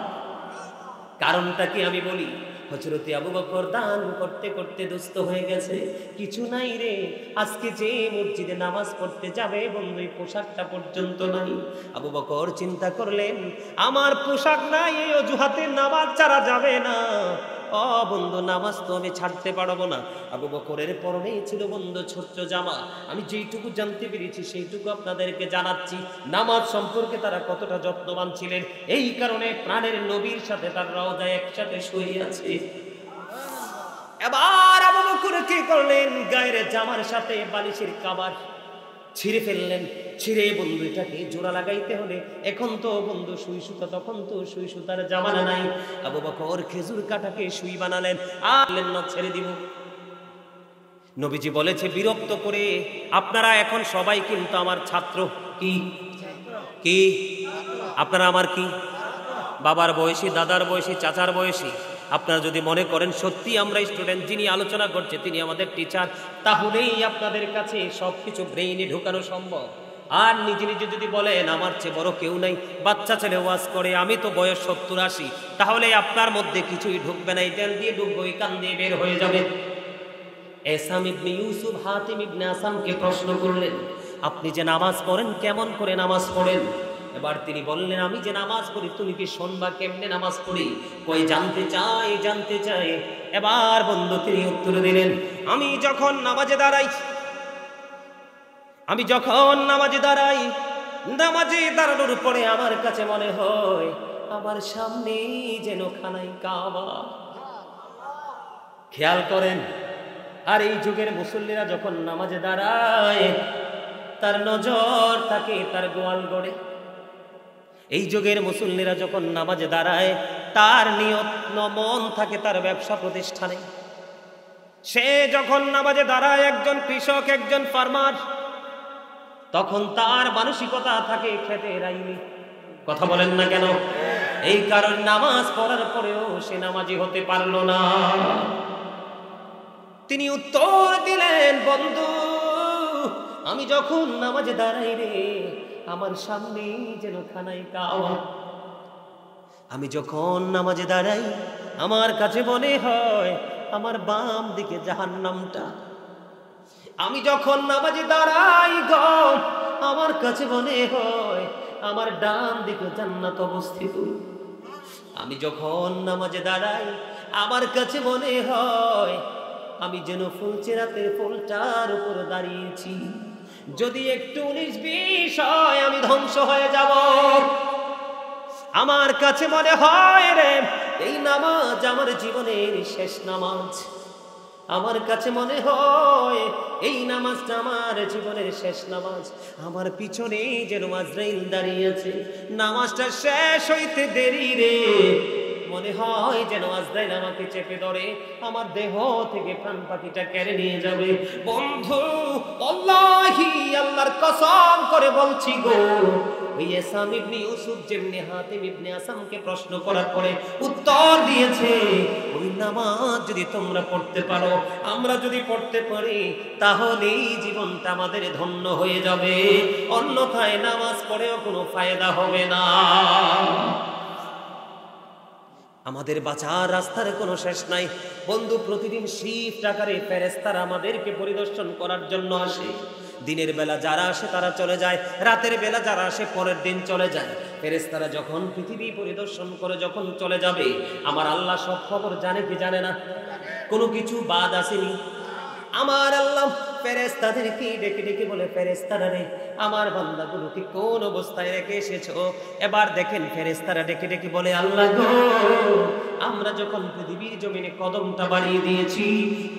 কারণটা কি আমি বলি? হযরত আবু বকর দান করতে করতে দুস্থ হয়ে গেছে, কিছু নাই রে। আজকে যে মসজিদে নামাজ পড়তে যাবে বন্ধু, এই পোশাকটা পর্যন্ত নাই। আবু বকর চিন্তা করলেন, আমার পোশাক নাই, এই অজুহাতে নামাজ ছাড়া যাবে না। বন্ধু, নামাজ তো আমি ছাড়তে পারবো না। আবু বকরের পরনেই ছিল বন্ধু ছোট্ট জামা। আমি যেইটুকু জানতে পেরেছি সেইটুকু আপনাদেরকে জানাচ্ছি, নামাজ সম্পর্কে তারা কতটা যত্নবান ছিলেন। এই কারণে প্রাণের নবীর সাথে তার রওজায় একসাথে শুয়ে আছে। এবার আবু বকর কি করলেন? গায়ের জামার সাথে বালিশের কভার ছিঁড়ে ফেললেন। ছিঁড়ে বন্ধু এটাকে জোড়া লাগাইতে হলে, এখন তো বন্ধু সুই সুতা, তখন তো সুই সুতার জামানা নাই। আবু বকর খেজুর কাটাকে সুই বানালেন, আর না ছেড়ে দিব। নবীজি বলেছে বিরক্ত করে, আপনারা এখন সবাই কিন্তু আমার ছাত্র। কি কি আপনারা আমার কি বাবার বয়সী, দাদার বয়সী, চাচার বয়সী। আপনারা যদি মনে করেন সত্যি আমরা স্টুডেন্ট, যিনি আলোচনা করছে তিনি আমাদের টিচার, তাহলেই আপনাদের কাছে সবকিছু ব্রেইনে ঢুকানো সম্ভব। আর নিজে নিজে যদি বলেন আমার চেয়ে বড় কেউ নাই, বাচ্চা ছেলে ওয়াজ করে, আমি তো বয়স 70-80, তাহলে আপনার মধ্যে কিছুই ঢুকবে না। এই ডান দিয়ে ঢুকবো, এই কান দিয়ে বের হয়ে যাবে। এসাম ইবনে ইউসুফ হাতিম ইবনে আসামকে প্রশ্ন করলেন, আপনি যে নামাজ পড়েন কেমন করে নামাজ পড়েন? এবার তিনি বললেন, আমি যে নামাজ পড়ি তুমি কি শুনবা কেমনে নামাজ পড়ি? কই জানতে চাই। এবার বন্ধু তিনি উত্তর দিলেন, আমি যখন নামাজে দাঁড়াই, নামাজে দাঁড়ানোর পরে আমার কাছে মনে হয় আমার সামনেই যেন খানায় কাবা। খেয়াল করেন। আর এই যুগের মুসল্লিরা যখন নামাজে দাঁড়ায় তার নজর থাকে তার গোয়াল গড়ে। এই যুগের মুসল্লিরা যখন নামাজে দাঁড়ায় তার নিয়ত মন থাকে তার ব্যবসা প্রতিষ্ঠানে। সে যখন নামাজে দাঁড়ায় একজন কৃষক, একজন ফার্মার, তখন তার মানসিকতা থাকে খেতের আইনি। কথা বলেন না কেন? এই কারণে নামাজ পড়ার পরেও সে নামাজি হতে পারল না। তিনি উত্তর দিলেন, বন্ধু আমি যখন নামাজে দাঁড়াই রে আমার সামনে যেন খানায় কাবা। আমি যখন নামাজে দাঁড়াই আমার কাছে মনে হয় আমার বাম দিকে জাহান্নামটা। আমি যখন নামাজে দাঁড়াই গো আমার কাছে মনে হয় আমার ডান দিকে জান্নাত অবস্থিত। আমি যখন নামাজে দাঁড়াই আমার কাছে মনে হয় আমি যেন ফুলচেরাতে ফুলটার উপর দাঁড়িয়েছি। যদি একটু 19-20 হয় আমি ধ্বংস হয়ে যাব। আমার কাছে মনে হয় রে এই নামাজ আমার জীবনের শেষ নামাজ। আমার কাছে মনে হয় এই নামাজটা আমার জীবনের শেষ নামাজ। আমার পিছনে যেন আজরাইল দাঁড়িয়ে আছে, নামাজটা শেষ হইতে দেরি রে মনে হয় যেন আজরাইল আমাকে চেপে ধরে আমার দেহ থেকে প্রাণ পাখিটা কেড়ে নিয়ে যাবে। বন্ধু আল্লাহি আল্লাহর কসম করে বলছি গো, ওই এসাম ইবনে ইউসুফ যেমনি হাতিম ইবনে আসামকে প্রশ্ন করার পরে উত্তর দিয়েছে, ওই নামাজ যদি তোমরা পড়তে পারো, আমরা যদি পড়তে পারি, তাহলেই জীবনটা আমাদের ধন্য হয়ে যাবে, অন্যথায় নামাজ পড়েও কোনো ফায়দা হবে না। আমাদের বাঁচার রাস্তার কোনো শেষ নাই বন্ধু। প্রতিদিন শিফট আকারে ফেরেশতারা আমাদেরকে পরিদর্শন করার জন্য আসে। দিনের বেলা যারা আসে তারা চলে যায়, রাতের বেলা যারা আসে পরের দিন চলে যায়। ফেরেশতারা যখন পৃথিবী পরিদর্শন করে যখন চলে যাবে, আমার আল্লাহ সব খবর জানে কি জানে না? কোনো কিছু বাদ আসেনি। আমার আল্লাহ ফেরেশতাদেরকে ডেকে ডেকে বলে, ফেরেশতারা রে আমার বান্দাগুলোকে কোন অবস্থায় রেখে এসেছো? এবার দেখেন ফেরেশতারা ডেকে ডেকে বলে, আল্লাহ গো আমরা যখন পৃথিবীর জমিনে কদমটা বাড়িয়ে দিয়েছি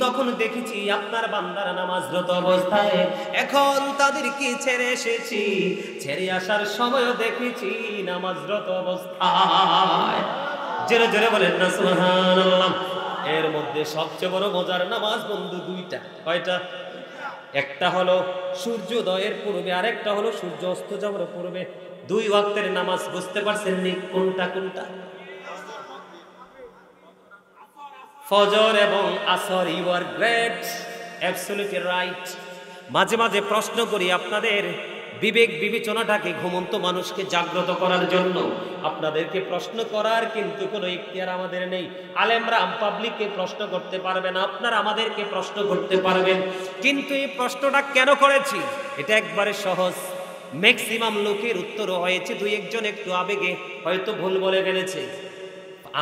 তখন দেখেছি আপনার বান্দারা নামাজরত অবস্থায়। এখন তাদেরকে ছেড়ে এসেছি, ছেড়ে আসার সময়ও দেখেছি নামাজরত অবস্থায়। জোরে জোরে বলেন না সুবহানাল্লাহ। এর মধ্যে সবচেয়ে বড় মজার নামাজ বন্ধু দুইটা। কয়টা? একটা হলো সূর্যোদয়ের পূর্বে, আরেকটা হলো সূর্য অস্ত যাওয়ার পূর্বে। 2 ওয়াক্তের নামাজ। বুঝতে পারছেন নি কোনটা কোনটা? ফজর এবং আসর। You are great, absolutely right. মাঝে মাঝে প্রশ্ন করি আপনাদের বিবেক বিবেচনাটাকে, ঘুমন্ত মানুষকে জাগ্রত করার জন্য আপনাদেরকে প্রশ্ন করার কিন্তু কোনো ইখতিয়ার আমাদের নেই। আলেমরা পাবলিককে প্রশ্ন করতে পারবেন, আপনারা আমাদেরকে প্রশ্ন করতে পারবেন, কিন্তু এই প্রশ্নটা কেন করেছি এটা একবারে সহজ। ম্যাক্সিমাম লোকের উত্তরও হয়েছে, 2-1 একটু আবেগে হয়তো ভুল বলে ফেলেছে।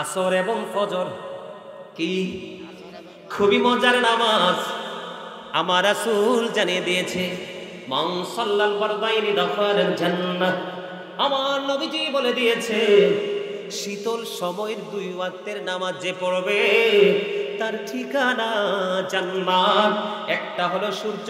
আসর এবং ফজর কি খুবই মজার নামাজ। আমার রাসূল জানিয়ে দিয়েছে, মান সাল্লাল ফারদাইনি দাখালাল জান্নাহ। আমার নবীজি বলে দিয়েছে, শীতল সময়ের 2 ওয়াক্তের নামাজ যে পড়বে তার ঠিকানা জান্নাত। একটা হলো সূর্য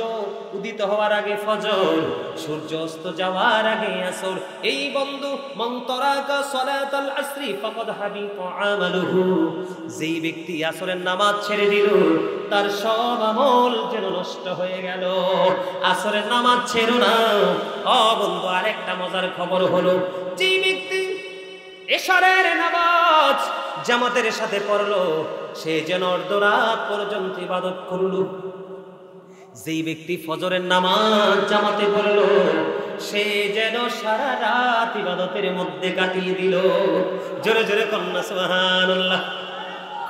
উদিত হওয়ার আগে ফজর, সূর্য অস্ত যাওয়ার আগে আসর। এই বন্ধু মান তারাকা সালাতাল আসরি ফাকাদ হাবিতা আমালুহু, যেই ব্যক্তি আসরের নামাজ ছেড়ে দিল তার সব আমল যেন নষ্ট হয়ে গেল। আসরের নামাজ ছেড়ো না। ও বন্ধু, আরেকটা মজার খবর হলো, যেই ব্যক্তি এশারের নামাজ জামাতের সাথে পড়লো সে যেন অর্ধরাত পর্যন্ত ইবাদত করলো। যেই ব্যক্তি ফজরের নামাজ জামাতে পড়লো সে যেন সারা রাত ইবাদতের মধ্যে কাটিয়ে দিল। জোরে জোরে কন্যা সুবহানাল্লাহ।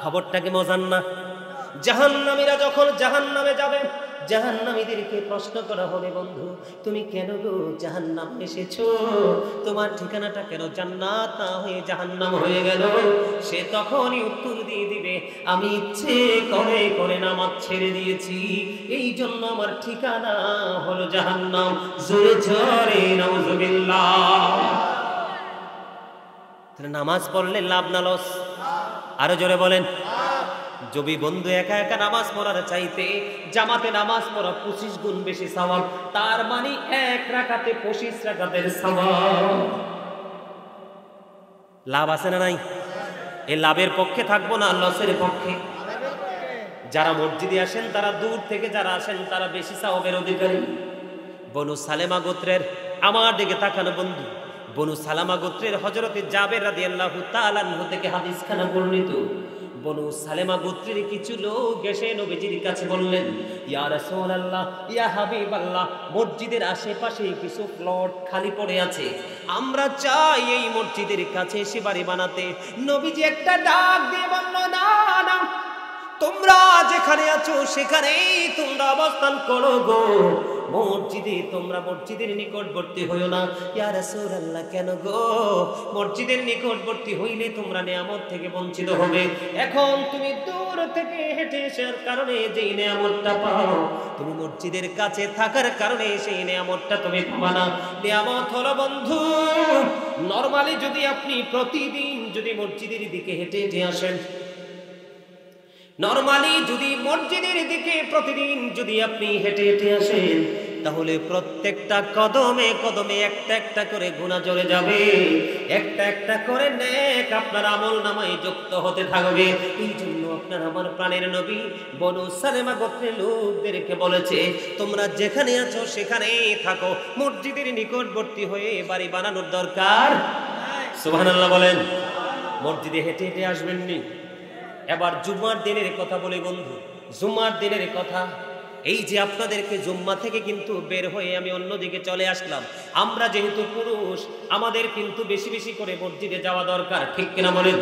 খবরটা কি মজার না? জাহান্নামীরা যখন জাহান্নামে যাবে, জাহান্নামীদেরকে প্রশ্ন করা হবে, বন্ধু তুমি কেন গো জাহান্নাম এসেছো? তোমার ঠিকানাটা কেন জান্নাত না হয়ে জাহান্নাম হয়ে গেল? সে তখনই উত্তর দিয়ে দিবে, আমি ইচ্ছে করে করে নামাজ ছেড়ে দিয়েছি, এই জন্য আমার ঠিকানা হলো জাহান্নাম। জোরে জোরে নাউজুবিল্লাহ। তাহলে নামাজ পড়লে লাভ না লস? আরো জোরে বলেন। যদি বন্ধু একা একা নামাজ পড়ার চাইতে জামাতে নামাজ পড়া 25 গুণ বেশি সওয়াব, তার মানে এক রাকাতে 25 রাকাতের সওয়াব। লাভ আছে না নাই? এই লাভের পক্ষে থাকবো না লসের পক্ষে? যারা মসজিদে আসেন তারা দূর থেকে যারা আসেন তারা বেশি সওয়াবের অধিকারী। বনু সালেমা গোত্রের, আমার দিকে তাকানো বন্ধু, বনু সালামা গোত্রের হযরতে জাবের রাদিয়াল্লাহু তাআলা আনহু থেকে হাদিসখানা বর্ণিত। বনু সালেমা গোত্রের কিছু লোক এসে নবীজির কাছে বললেন, ইয়া রাসূলুল্লাহ, ইয়া হাবিবাল্লাহ, মসজিদের আশেপাশে কিছু প্লট খালি পড়ে আছে, আমরা চাই এই মসজিদের কাছে এসে বাড়ি বানাতে। নবীজি একটা ডাক দিয়ে বলল, না না, তোমরা যেখানে আছো সেখানেই তোমরা অবস্থান করো গো, মসজিদে তোমরা মসজিদের নিকটবর্তী হইও না। ইয়া রাসূলুল্লাহ, কেন গো? মসজিদের নিকটবর্তী হইলে তোমরা নিয়ামত থেকে বঞ্চিত হবে। এখন তুমি দূর থেকে হেঁটে আসার কারণে যেই নিয়ামতটা পাও, তুমি মসজিদের কাছে থাকার কারণে সেই নিয়ামতটা তুমি পাবা না। নিয়ামত হলো বন্ধু, নরমালি যদি আপনি প্রতিদিন যদি মসজিদের দিকে হেঁটে হেঁটে আসেন, নরমালি যদি মসজিদের দিকে প্রতিদিন যদি আপনি হেঁটে হেঁটে আসেন, তাহলে প্রত্যেকটা কদমে কদমে একটা একটা করে গুনাহ জড়ে যাবে, একটা একটা করে নেক আপনার আমল নামায় যুক্ত হতে থাকবে। এই জন্য আপনার আমার প্রাণের নবী বনু সালেমা গোত্রের লোকদেরকে বলেছে, তোমরা যেখানে আছো সেখানেই থাকো, মসজিদের নিকটবর্তী হয়ে বাড়ি বানানোর দরকার। সুবহানাল্লাহ বলেন। মসজিদে হেঁটে হেঁটে আসবেন নি। এবার জুম্মার দিনের কথা বলি বন্ধু, জুম্মার দিনের কথা। এই যে আপনাদেরকে জুম্মা থেকে কিন্তু বের হয়ে আমি অন্যদিকে চলে আসলাম, আমরা যেহেতু পুরুষ আমাদের কিন্তু বেশি বেশি করে মসজিদে যাওয়া দরকার, ঠিক কিনা বলেন?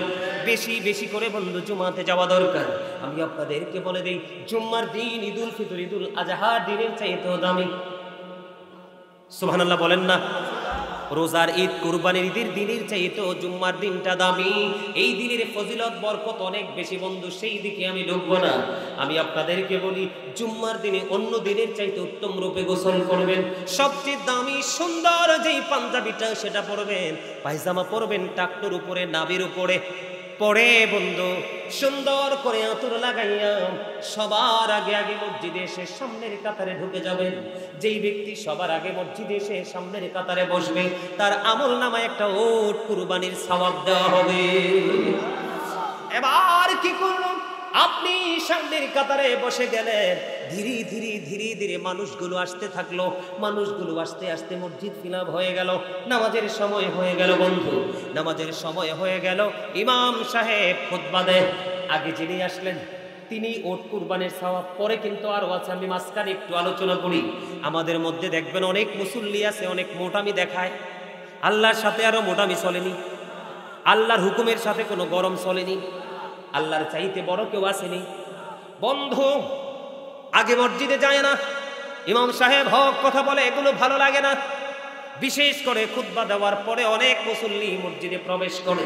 বেশি বেশি করে বন্ধু জুম্মাতে যাওয়া দরকার। আমি আপনাদেরকে বলে দেই, জুম্মার দিন ঈদুল ফিতর ঈদুল আজহার দিনের চাইতেও দামি। সুবহানাল্লাহ বলেন না? রোজার ঈদ কুরবানির ঈদের দিনের চাইতেও জুম্মার দিনটা দামি। এই দিনের ফজিলত বরকত অনেক বেশি বন্ধু, সেই দিকে আমি ঢুকবো না। আমি আপনাদেরকে বলি, জুম্মার দিনে অন্য দিনের চাইতে উত্তম রূপে গোসল করবেন, সবচেয়ে দামি সুন্দর যেই পাঞ্জাবিটা সেটা পরবেন, পায়জামা পরবেন টাকটুর উপরে, নাভির উপরে পরে বন্ধু সুন্দর করে আতর লাগাইয়া সবার আগে আগে মসজিদে এসে সামনের কাতারে ঢুকে যাবেন। যেই ব্যক্তি সবার আগে মসজিদে এসে সামনের কাতারে বসবে, তার আমল নামায় একটা ওট কুরবানির সওয়াব দেওয়া হবে। এবার কি করলো? আপনি সামনের কাতারে বসে গেলেন, ধীরে ধীরে ধীরে ধীরে মানুষগুলো আসতে থাকলো, মানুষগুলো আসতে আসতে মসজিদ ফিলাপ হয়ে গেল, নামাজের সময় হয়ে গেল বন্ধু, নামাজের সময় হয়ে গেল। ইমাম সাহেব খুতবা দেন, আগে যিনি আসলেন তিনি ওট কুরবানির সওয়াব, পরে কিন্তু আরো আছে, আমি মাঝখানে একটু আলোচনা করি। আমাদের মধ্যে দেখবেন অনেক মুসল্লি আছে, অনেক মোটামি দেখায়, আল্লাহর সাথে আরো মোটামি চলেনি, আল্লাহর হুকুমের সাথে কোনো গরম চলেনি, আল্লাহর চাইতে বড় কেউ আসেনি বন্ধু। আগে মসজিদে যায় না, ইমাম সাহেব হক কথা বলে, এগুলো ভালো লাগে না। বিশেষ করে খুতবা দেওয়ার পরে অনেক মুসল্লি মসজিদে প্রবেশ করে।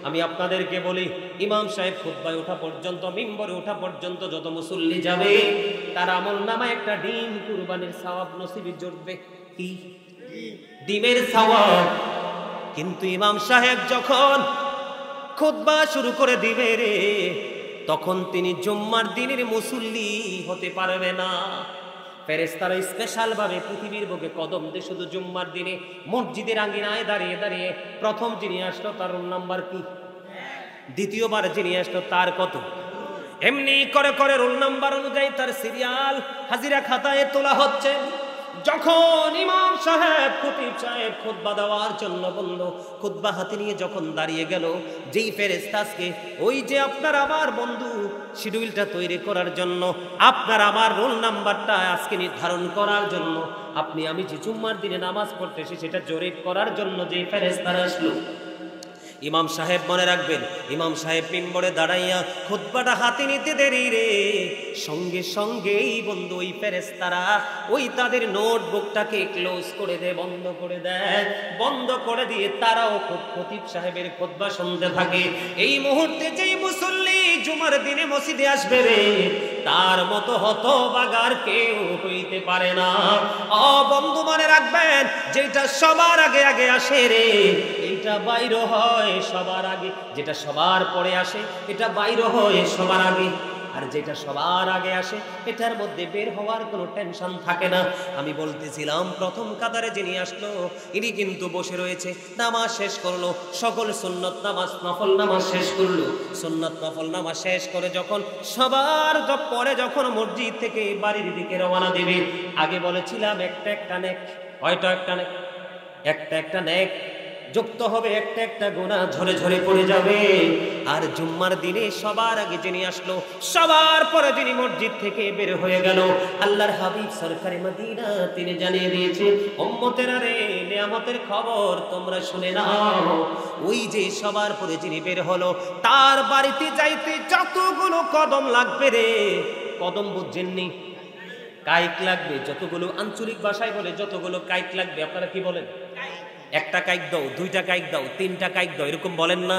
আমি আপনাদেরকে বলি, ইমাম সাহেব খুতবায় ওঠা পর্যন্ত, মিম্বরে ওঠা পর্যন্ত যত মুসল্লি যাবে তার আমল নামায় একটা ডিম কুরবানির সওয়াব নসিবে জুটবে। কি? ডিমের সওয়াব। কিন্তু ইমাম সাহেব যখন খুতবা শুরু করে দিবে রে, তখন তিনি জুম্মার দিনের মুসল্লি হতে পারবে না। ফেরেশতারা স্পেশাল ভাবে পৃথিবীর বুকে কদম দিয়ে শুধু জুম্মার দিনে মসজিদের আঙ্গিনায় দাঁড়িয়ে দাঁড়িয়ে, প্রথম যিনি আসলো তার রোল নাম্বার কি, দ্বিতীয়বার যিনি আসলো তার কত, এমনি করে করে রোল নাম্বার অনুযায়ী তার সিরিয়াল হাজিরা খাতায় তোলা হচ্ছে। যখন ইমাম সাহেব খতিব সাহেব খুতবা দেওয়ার জন্য বলল, খুতবা হাতে নিয়ে যখন দাঁড়িয়ে গেল, যেই ফেরেশতাকে ওই যে আপনার আমার বন্ধু শিডিউলটা তৈরি করার জন্য, আপনার আমার রোল নাম্বারটা আজকে নির্ধারণ করার জন্য, আপনি আমি যে জুম্মার দিনে নামাজ পড়তেছি সেটা জরিপ করার জন্য যেই ফেরেশতারা আসলো, ইমাম সাহেব মনে রাখবেন, ইমাম সাহেব মিম্বরে দাঁড়াইয়া খুতবাটা হাতে নিতে দেরি রে, সঙ্গে সঙ্গেই বন্ধু ওই ফেরেশতারা ওই তাদের নোটবুকটাকে ক্লোজ করে দেয়, বন্ধ করে দেয়। বন্ধ করে দিয়ে তারাও খতিব সাহেবের খুতবা শুনতে থাকে। এই মুহূর্তে যেই মুসল্লি জুমার দিনে মসজিদে আসবে রে, তার মতো হতভাগার কেউ হইতে পারে না। ও বন্ধু মনে রাখবেন, যেটা সবার আগে আগে আসে রে, এইটা বাইর হয় সবার আগে, যেটা সবার পরে আসে এটা বাইর হয় সবার আগে, আর যেটা সবার আগে আসে এটার মধ্যে বের হওয়ার কোনো টেনশন থাকে না। আমি বলতেছিলাম, প্রথম কাতারে যিনি আসলো ইনি কিন্তু বসে রয়েছে, নামাজ শেষ করলো, সকল সুন্নত নামাজ নফল নামাজ শেষ করলো। সুন্নত নফল নামাজ শেষ করে যখন সবার পরে যখন মসজিদ থেকে বাড়ির দিকে রওনা দেবে, আগে বলেছিলাম একটা একটা নেক, হয়তো একটা নেক, একটা একটা নেক যুক্ত হবে, একটা একটা গুনাহ ঝরে ঝরে পড়ে যাবে। আর জুম্মার দিনে সবার আগে যিনি আসলো, সবার পরে যিনি মসজিদ থেকে বের হয়ে গেল, আল্লাহর হাবিব সরকারে মদিনা তিনি জানিয়ে দিয়েছে, উম্মতেরা রে, নিয়ামতের খবর তোমরা শুনে নাও। ওই যে সবার পরে যিনি বের হলো, তার বাড়িতে যাইতে যতগুলো কদম লাগবে রে, কদম বুঝছেননি, কাইক লাগবে, যতগুলো আঞ্চলিক ভাষায় বলে যতগুলো কাইক লাগবে, আপনারা কি বলেন? একটা কাইক দাও, দুইটা কাইক দাও, তিনটা কাইক দাও, এরকম বলেন না?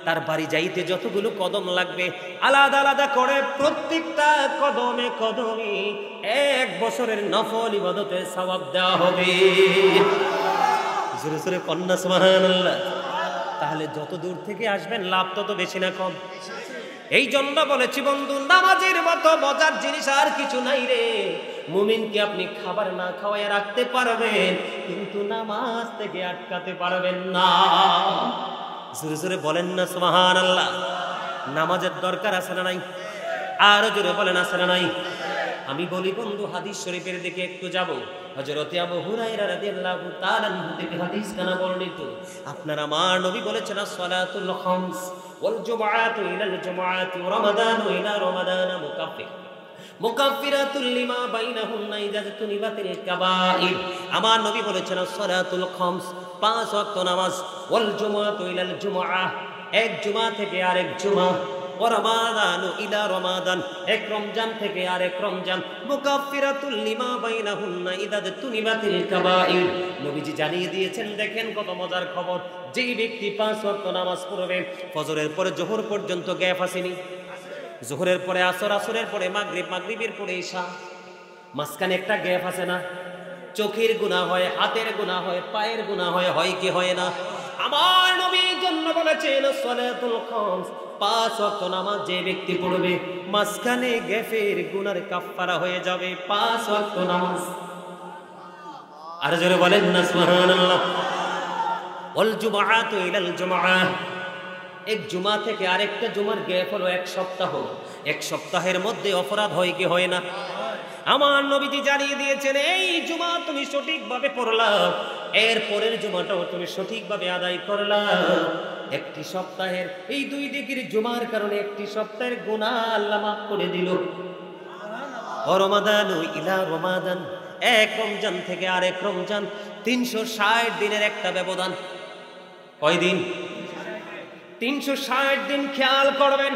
তার বাড়ি যাইতে যতগুলো কদম লাগবে আলাদা আলাদা করে প্রত্যেকটা কদমে কদমে 1 বছরের নফল ইবাদতের সওয়াব দেওয়া হবে। জোরে জোরে কন্যা সুবহানাল্লাহ। তাহলে যত দূর থেকে আসবেন লাভ তত বেশি না কম? এই জন্য বলেছি বন্ধু, নামাজের মতো মজার জিনিস আর কিছু নাই রে। মুমিনকে আপনি খাবার না খাওয়ায় রাখতে পারবেন, কিন্তু নামাজ থেকে আটকাতে পারবেন না। জোরে জোরে বলেন না সুবহানাল্লাহ। নামাজের দরকার আছে না নাই? আরো জোরে বলেন আছে না নাই? আমি বলি বন্ধু, হাদিস শরীফের দিকে একটু যাব। হযরত আবু হুরায়রা রাদিয়াল্লাহু তাআলা আনহু থেকে হাদিস কানা বর্ণিত, আপনার আমার নবী বলেছেন, সালাতুল খামস ওয়াল জুমআতু ইলাল জুমআতি ওয়া রমাদানু ইলা রমাদানা মুকাফফিরাতুল লিমা বাইনাহুন্না ইযা তুনিবাতিল কাবাইর। আমার নবী বলেছেন, সালাতুল খামস 5 ওয়াক্ত নামাজ, ওয়াল জুমআতু ইলাল জুমআ, এক জুমা থেকে আরেক জুমা, ও রমাদানু ইলা রমাদান, এক রমজান থেকে আরেক রমজান, মুকাফফিরাতুল লিমা বাইনাহুন্না ইযা তুনিবাতিল কাবাইর। নবীজি জানিয়ে দিয়েছেন, দেখেন কত মজার খবর, যেই ব্যক্তি 5 ওয়াক্ত নামাজ পড়বে, ফজরের পরে যোহর পর্যন্ত গ্যাপ আসেনি, যোহরের পরে আসর, আসরের পরে মাগরিব, মাগরিবের পরে ইশা, মাঝখানে একটা গ্যাপ আছে না? চোখের গুনাহ হয়, হাতের গুনাহ হয়, পায়ের গুনাহ হয়, হয় কি হয় না? আমার নবীর জন্য বলেছেন, সালাতুল খামস 5 ওয়াক্ত নামাজ যে ব্যক্তি পড়বে, মাঝখানে গ্যাপের গুনার কাফফারা হয়ে যাবে 5 ওয়াক্ত নামাজ। আর জোরে বলেন না সুবহানাল্লাহ। ওয়াল জুমআতু ইলাল জুমআ, এক জুমা থেকে আরেকটা জুমার গ্যাপ হলো 1 সপ্তাহ। 1 সপ্তাহের মধ্যে অপরাধ হয় কি হয় না? আমার নবীজি জানিয়ে দিয়েছেন, এই জুমা তুমি সঠিকভাবে পড়লা, এর পরের জুমাটাও তুমি সঠিকভাবে আদায় করলা, একটি সপ্তাহের এই 2 দিকের জুমার কারণে একটি সপ্তাহের গুনাহ আল্লাহ মাফ করে দিল। ও রমাদানু ইলা রমাদান, এক রমজান থেকে আরেক রমজান, 360 দিনের একটা ব্যবধান। কয় দিন? 360 দিন। খেয়াল করবেন,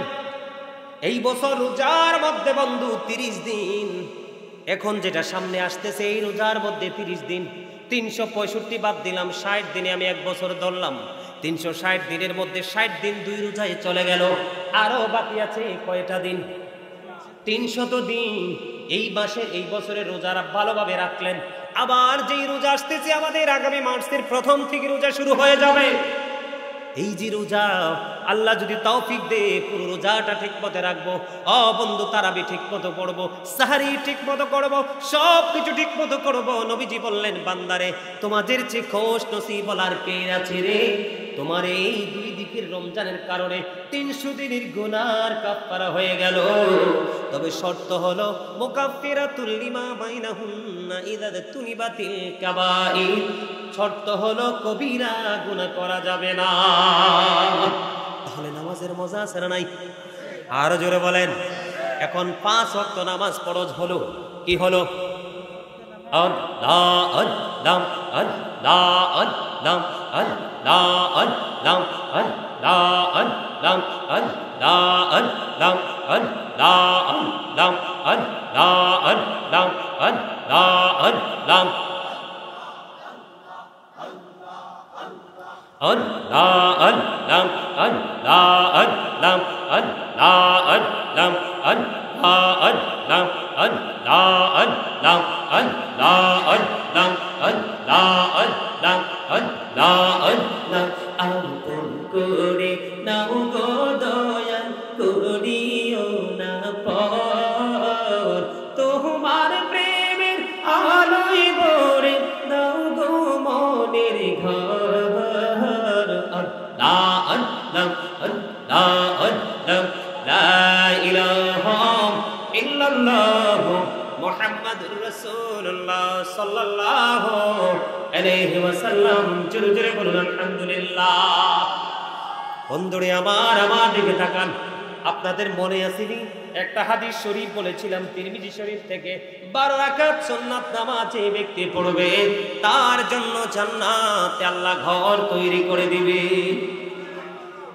এই বছর রোজার মধ্যে বন্ধু 30 দিন, এখন যেটা সামনে আসতেছে এই রোজার মধ্যে 30 দিন, 365 বাদ দিলাম, 60 দিনে আমি 1 বছর ধরলাম। 360 দিনের মধ্যে 60 দিন 2 রোজায় চলে গেল, আরো বাকি আছে কয়টা দিন? 300 দিন। এই মাসে এই বছরের রোজারা ভালোভাবে রাখলেন, আবার যেই রোজা আসতেছে আমাদের আগামী মার্চের প্রথম থেকে রোজা শুরু হয়ে যাবে। এই যে রোজা, আল্লাহ যদি তৌফিক দে পুরো রোজাটা ঠিক মতো রাখবো, বন্ধু তারাবি ঠিক মতো পড়বো, সাহারি ঠিক মতো করবো, সব কিছু ঠিক মতো করবো। নবীজি বললেন, বান্দারে তোমাদের চেয়ে খোশ নসিব বলার কে আছে রে? তোমার এই 2 দিকের রমজানের কারণে 300 দিনের গুনার কাফারা হয়ে গেল। তবে শর্ত হলো মুকাফফিরাতুল লিমা বাইনাহুন্না ইযা তুনিবাতিল কাবাইর। শর্ত হলো কবিরা গুনাহ করা যাবে না। তাহলে নামাজের মজা আছে না নাই? আরো জোরে বলেন। এখন 5 ওয়াক্ত নামাজ ফরজ হলো। কি হলো? আল্লাহ আল্লাহ আল্লাহ আল্লাহ আল্লাহ আল্লাহ আল্লাহ আল্লাহ আল্লাহ আল্লাহ আল্লাহ আল্লাহ আল্লাহ আল্লাহ আল্লাহ আল্লাহ Allah Allah Allah Allah Allah Allah Allah Allah Allah Allah Allah Allah Allah Allah আপন করে নাও গো দয়াল করিও না পর, তোমার প্রেমের আলোয় ভরে দাও গো মনের ঘর। আল্লাহ আল্লাহ আল্লাহ আল্লাহ লা ইলাহা ইল্লাল্লাহ মুহাম্মাদুর রাসূলুল্লাহ সাল্লাল্লাহু আলাইহি ওয়াসাল্লাম। জোরে জোরে বলুন আলহামদুলিল্লাহ। বন্ধুরে আমার দিকে তাকান। আপনাদের মনে আসেনি একটা হাদিস শরীফ বলেছিলাম তিরমিজি শরীফ থেকে, 12 রাকাত সুন্নাত নামাজ যে ব্যক্তি পড়বে তার জন্য জান্নাতে আল্লাহ ঘর তৈরি করে দিবে।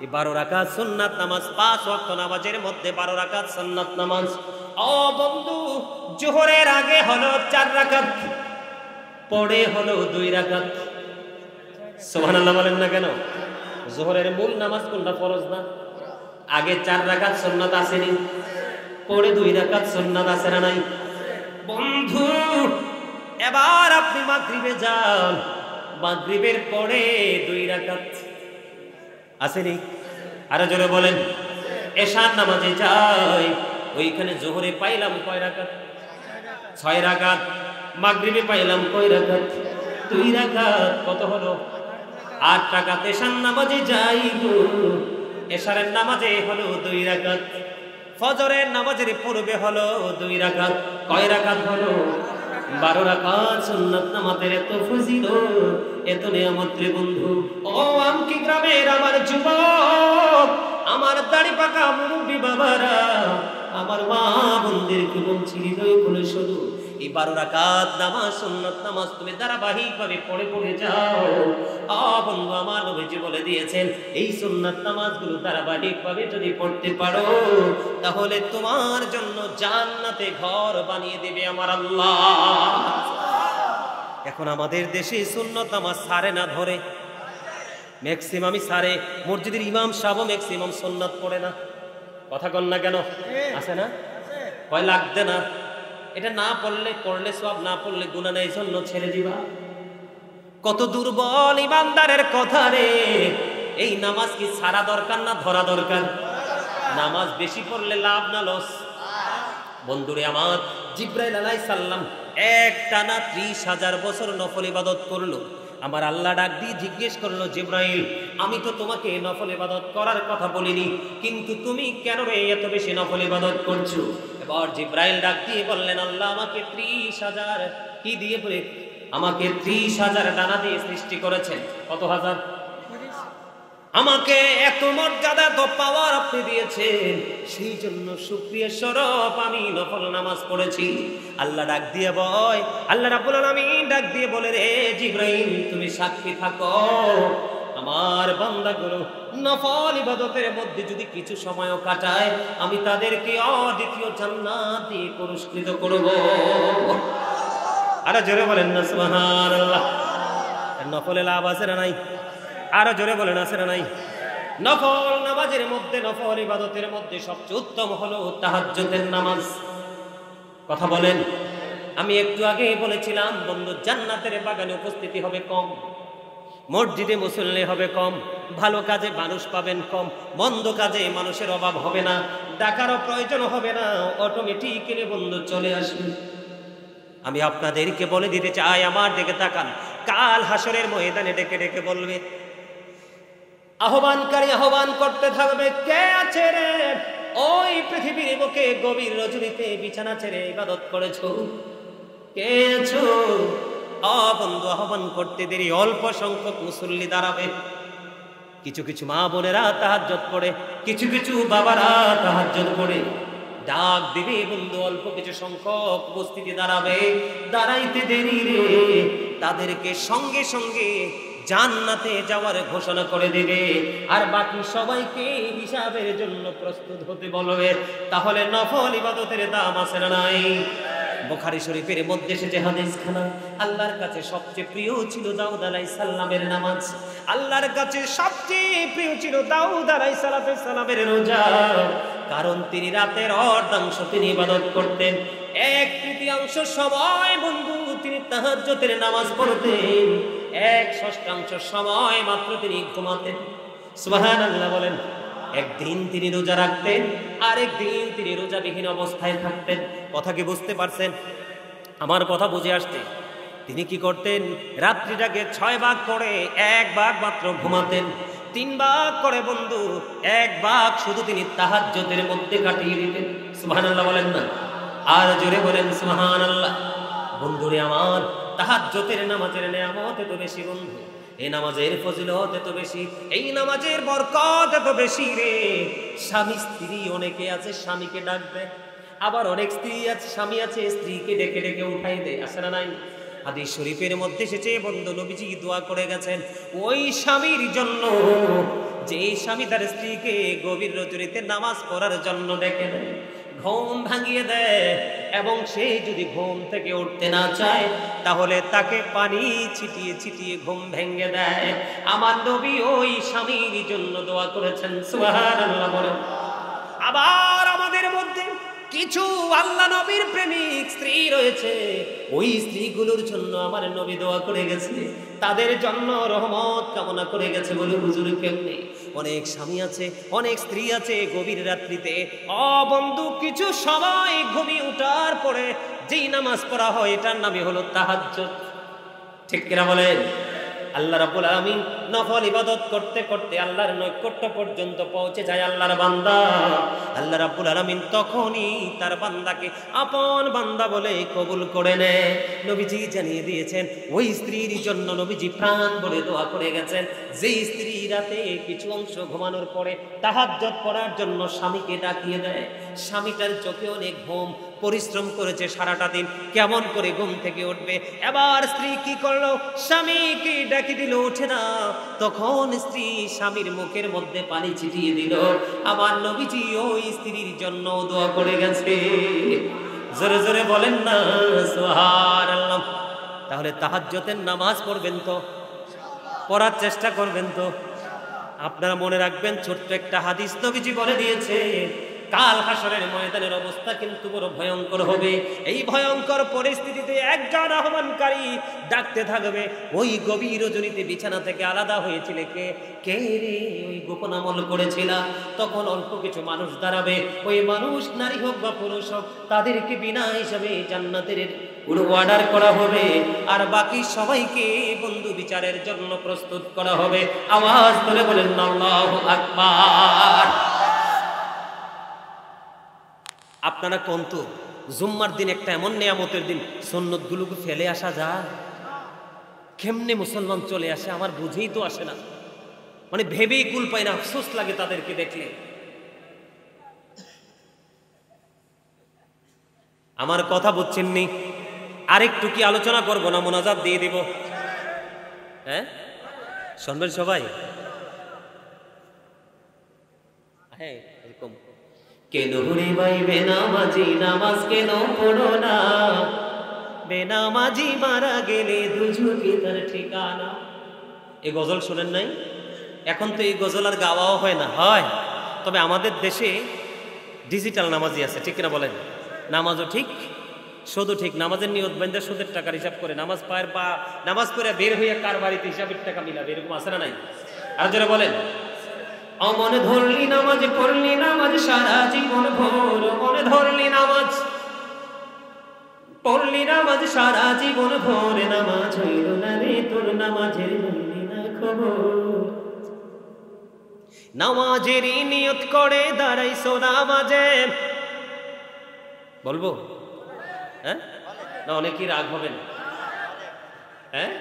এই 12 রাকাত সুন্নাত নামাজ, 5 ওয়াক্ত নামাজের মধ্যে 12 রাকাত সুন্নাত নামাজ। ও বন্ধু, জোহরের আগে হলো 4 রাকাত, পরে হলো 2 রাকাত। সুবহানাল্লাহ বলেন না কেন? জোহরের মূল নামাজ কোনটা? ফরজ না? আগে 4 রাকাত সুন্নাত আসেনি, পরে 2 রাকাত সুন্নাত আছে না নাই? বন্ধু এবার আপনি মাগরিবে যান, মাগরিবের পরে 2 রাকাত আসেনি? আরো জোরে বলেন। এশার নামাজে যাই, ওইখানে জোহরে পাইলাম কয় রাকাত? 6 রাকাত। মাগরিবে পাইলাম কয় রাকাত? 2 রাকাত। কত হলো? 8 রাকাত। এশার নামাজে যাই গো, এশারের নামাজে হলো 2 রাকাত। ফজরের নামাজের পূর্বে হলো 2 রাকাত। কয় রাকাত হলো? 12 রাকাত সুন্নাত নামাজের এত ফজিলত, এত নিয়ামত রে বন্ধু। ও আমকি গ্রামের আমার যুবক, আমার দাড়ি পাকা মুরব্বি বাবারা, আমার মা বোনদেরকে বলছি হৃদয় খুলে শুধু এই 12 রাকাত নামাজ সুন্নাত নামাজ তুমি ধারাবাহিকভাবে পড়ে যাও। বন্ধু আমার নবীজি বলে দিয়েছেন, এই সুন্নাত নামাজগুলো ধারাবাহিকভাবে যদি পড়তে পারো তাহলে তোমার জন্য জান্নাতে ঘর বানিয়ে দেবে আমার আল্লাহ। এখন আমাদের দেশে সুন্নাত নামাজ সারে না, ধরে ম্যাক্সিমামই সারে। মসজিদের ইমাম সাহেব ম্যাক্সিমাম সুন্নাত পড়ে না। কথা কন না কেন? আছে না? ভয় লাগবে না? এটা না পড়লে সব, না পড়লে গুনাহ নাই, জন্য ছেড়ে দিবা। কত দুর্বল ইমানদারের কথা রে। এই নামাজ কি সারা দরকার না ধরা দরকার? নামাজ বেশি পড়লে লাভ না লস? বন্ধুরে আমার, জিবরাইল আলাইহিস সালাম একটানা 30,000 বছর নফল ইবাদত করলো। আমার আল্লাহ ডাক দিয়ে জিজ্ঞেস করলো, জিবরাইল আমি তো তোমাকে নফল ইবাদত করার কথা বলিনি, কিন্তু তুমি কেন রে এত বেশি নফল ইবাদত করছো? এবার জিবরাইল ডাক দিয়ে বললেন, আল্লাহ আমাকে 30,000 কি দিয়ে বলে? আমাকে 30,000 ডানা দিয়ে সৃষ্টি করেছেন। কত হাজার? আমাকে এত মর্যাদা, এত পাওয়ার আপনি দিয়েছেন, সেই জন্য শুকরিয়া স্বরূপ আমি নফল নামাজ পড়েছি। আল্লাহ ডাক দিয়ে বয়, আল্লাহ রাব্বুল আলামিন ডাক দিয়ে বলে, রে জিবরাইল তুমি সাক্ষী থাকো, আমার বান্দাগুলো নফল ইবাদতের মধ্যে যদি কিছু সময়ও কাটায় আমি তাদেরকে অদ্বিতীয় জান্নাত দিয়ে পুরস্কৃত করব। আরে জোরে বলেন না সুবহানাল্লাহ। নফলে লাভ আছে না নাই? আরো জোরে বলেন আছে না নাই? নফল নামাজের মধ্যে, নফল ইবাদতের মধ্যে সবচেয়ে উত্তম হলো তাহাজ্জুদের নামাজ। কথা বলেন। আমি একটু আগে বলেছিলাম বন্ধু, জান্নাতের বাগানে উপস্থিতি হবে কম, মসজিদে মুসল্লি হবে কম, ভালো কাজে মানুষ পাবেন কম, মন্দ কাজে মানুষের অভাব হবে না, ডাকারও প্রয়োজন হবে না, অটোমেটিক্যালি বন্ধু চলে আসবে। আমি আপনাদেরকে বলে দিতে চাই, আমার দিকে তাকান, কাল হাসরের ময়দানে ডেকে ডেকে বলবে, আহ্বানকারী আহ্বান করতে থাকবে, কে আছে রে ওই পৃথিবীর বুকে গভীর রজনীতে বিছানা ছেড়ে ইবাদত করেছো, কে আছো? বন্ধু আহ্বান করতে দেরি, অল্প সংখ্যক মুসল্লি দাঁড়াবে। কিছু কিছু মা বোনেরা তাহাজ্জুদ পড়ে, কিছু কিছু বাবারা তাহাজ্জুদ পড়ে, ডাক দিবে বন্ধু, অল্প কিছু সংখ্যক উপস্থিতি দাঁড়াবে। দাঁড়াইতে দেরি রে, তাদেরকে সঙ্গে সঙ্গে জান্নাতে যাওয়ার ঘোষণা করে দিবে, আর বাকি সবাইকে হিসাবের জন্য প্রস্তুত হতে বলবে। তাহলে নফল ইবাদতের দাম আছে না নাই? বুখারী শরীফের মধ্যে এসেছে হাদিসখানা, আল্লাহর কাছে সবচেয়ে প্রিয় ছিল দাউদ আলাইহিস সালামের নামাজ, আল্লাহর কাছে সবচেয়ে প্রিয় ছিল দাউদ আলাইহিস সালামের রোজা, কারণ তিনি রাতের অর্ধাংশ তিনি ইবাদত করতেন, 1/3 সময় বন্ধু তিনি তাহাজ্জুদের নামাজ পড়তেন, 1/6 সময় মাত্র তিনি ঘুমাতেন। সুবহানাল্লাহ বলেন। একদিন তিনি রোজা রাখতেন, আরেকদিন তিনি রোজাবিহীন অবস্থায় থাকতেন। কথা কি বুঝতে পারছেন? আমার কথা বুঝে আসছে? তিনি কি করতেন? রাত্রিটাকে 6 ভাগ করে 1 ভাগ মাত্র ঘুমাতেন, 3 ভাগ করে বন্ধু 1 ভাগ শুধু তিনি তাহাজ্জুদের মধ্যে কাটিয়ে দিতেন। সুবহানাল্লাহ বলেন না? আর জোরে বলেন সুবহানাল্লাহ। বন্ধুরে আমার, তাহাজ্জুদের নামাজের নিয়ামত এত বেশি বন্ধু, এই নামাজের ফজিলত এত বেশি, এই নামাজের বরকত এত বেশি রে। স্বামী স্ত্রী অনেকে আছে স্বামীকে ডাক দেয়, আবার অনেক স্ত্রী আছে স্বামী আছে স্ত্রীকে ডেকে ডেকে উঠাই দেয়, আছে না নাই? হাদিস শরীফের মধ্যে এসেছে বন্ধু, নবীজি দোয়া করে গেছেন ওই স্বামীর জন্য যে স্বামী তার স্ত্রীকে গভীর রজনীতে নামাজ পড়ার জন্য ডেকে দেয়, ঘুম ভাঙিয়ে দেয়, এবং সে যদি ঘুম থেকে উঠতে না চায় তাহলে তাকে পানি ছিটিয়ে ছিটিয়ে ঘুম ভেঙে দেয়। আমার নবী ওই স্বামীর জন্য দোয়া করেছেন। সুবহানাল্লাহ বলেন। আবার আমাদের মধ্যে কিছু আল্লাহ নবীর প্রেমিক স্ত্রী রয়েছে, ওই স্ত্রীগুলোর জন্য আমার নবী দোয়া করে গেছে, তাদের জন্য রহমত কামনা করে গেছে। বলে হুজুর কেমনে? অনেক স্বামী আছে, অনেক স্ত্রী আছে গভীর রাত্রিতে বন্ধু কিছু সময় ঘুমিয়ে ওঠার পরে যেই নামাজ পড়া হয় এটার নামই হলো তাহাজ্জুদ। ঠিক কিনা বলেন? আল্লাহ রাব্বুল আলামিন নফল ইবাদত করতে করতে আল্লাহর নৈকট্য পর্যন্ত পৌঁছে যায় আল্লাহর বান্দা। আল্লাহ রাব্বুল আলামিন তখনই তার বান্দাকে আপন বান্দা বলে কবুল করে নেয়। নবীজি জানিয়ে দিয়েছেন ওই স্ত্রীর জন্য নবীজি প্রাণ বলে দোয়া করে গেছেন, যেই স্ত্রী রাতে কিছু অংশ ঘুমানোর পরে তাহাজ্জুদ পড়ার জন্য স্বামীকে ডাকিয়ে দেয়। স্বামীটার চোখে অনেক ঘুম, পরিশ্রম করেছে সারাটা দিন, কেমন করে ঘুম থেকে উঠবে? এবার স্ত্রী কি করলো? স্বামীকে ডাকি দিল, ওঠে না। তখন স্ত্রী স্বামীর মুখের মধ্যে পানি ছিটিয়ে দিল। আমার নবীজি ওই স্ত্রীর জন্য দোয়া করে গেছে। জোরে জোরে বলেন না সুবহানাল্লাহ। তাহলে তাহাজ্জুদের নামাজ পড়বেন তো, পড়ার চেষ্টা করবেন তো। আপনারা মনে রাখবেন, ছোট্ট একটা হাদিস নবীজি বলে দিয়েছে, কাল হাসরের ময়দানের অবস্থা কিন্তু বড় ভয়ঙ্কর হবে। এই ভয়ঙ্কর পরিস্থিতিতে একজন আহ্বানকারী ডাকতে থাকবে, ওই গভীর রজনীতে বিছানা থেকে আলাদা হয়েছিল কে? কে রে? ওই গোপন আমল করেছিল। তখন অল্প কিছু মানুষ দাঁড়াবে, ওই মানুষ নারী হোক বা পুরুষ হোক, তাদেরকে বিনা হিসাবে জান্নাতের অর্ডার করা হবে, আর বাকি সবাইকে বন্ধু বিচারের জন্য প্রস্তুত করা হবে। আওয়াজ করে বলেন আল্লাহু আকবার। আপনারা কোন তো জুম্মার দিন একটা এমন নিয়ামতের দিন, সুন্নতগুলোকে ফেলে আসা যায়? কেমনে মুসলমান চলে আসে আমার বুঝেই তো আসে না, মানে ভেবেই কুল পায় না, আফসোস লাগে তাদেরকে দেখলে। আমার কথা বুঝছেননি? আরেকটু কি আলোচনা করবো না মোনাজাত দিয়ে দিব? হ্যাঁ শুনবেন সবাই? হ্যাঁ এরকম কেন রে ভাই বেনামাজি নামাজ কেন পড়ো না, বেনামাজি মারা গেলে দুজকে তার ঠিকানা। এই গজল শোনেন নাই? এখন তো এই গজল আর গাওয়াও হয় না, হয় তবে আমাদের দেশে ডিজিটাল নামাজি আছে, ঠিক কিনা বলেন? নামাজও ঠিক শুধু ঠিক নামাজের নিয়ত বান্ধা সুদের টাকার হিসাব করে নামাজ পায়ের বা নামাজ পড়ে বের হইয়া কার বাড়িতে হিসাবের টাকা মিলাবে, এরকম আছে না নাই? আর যারা বলেন অমনে ধরলি নামাজ পড়লি নামাজ সারা জীবন ভোর, মনে ধরলি নামাজ পড়লি নামাজ সারা জীবন ভোর, নামাজ হইল না রে তোর নামাজের হইলি না খবর। নামাজেরই নিয়ত করে দাঁড়াইছো নামাজে, বলবো হ্যাঁ না অনেকেই রাগ হবেন? হ্যাঁ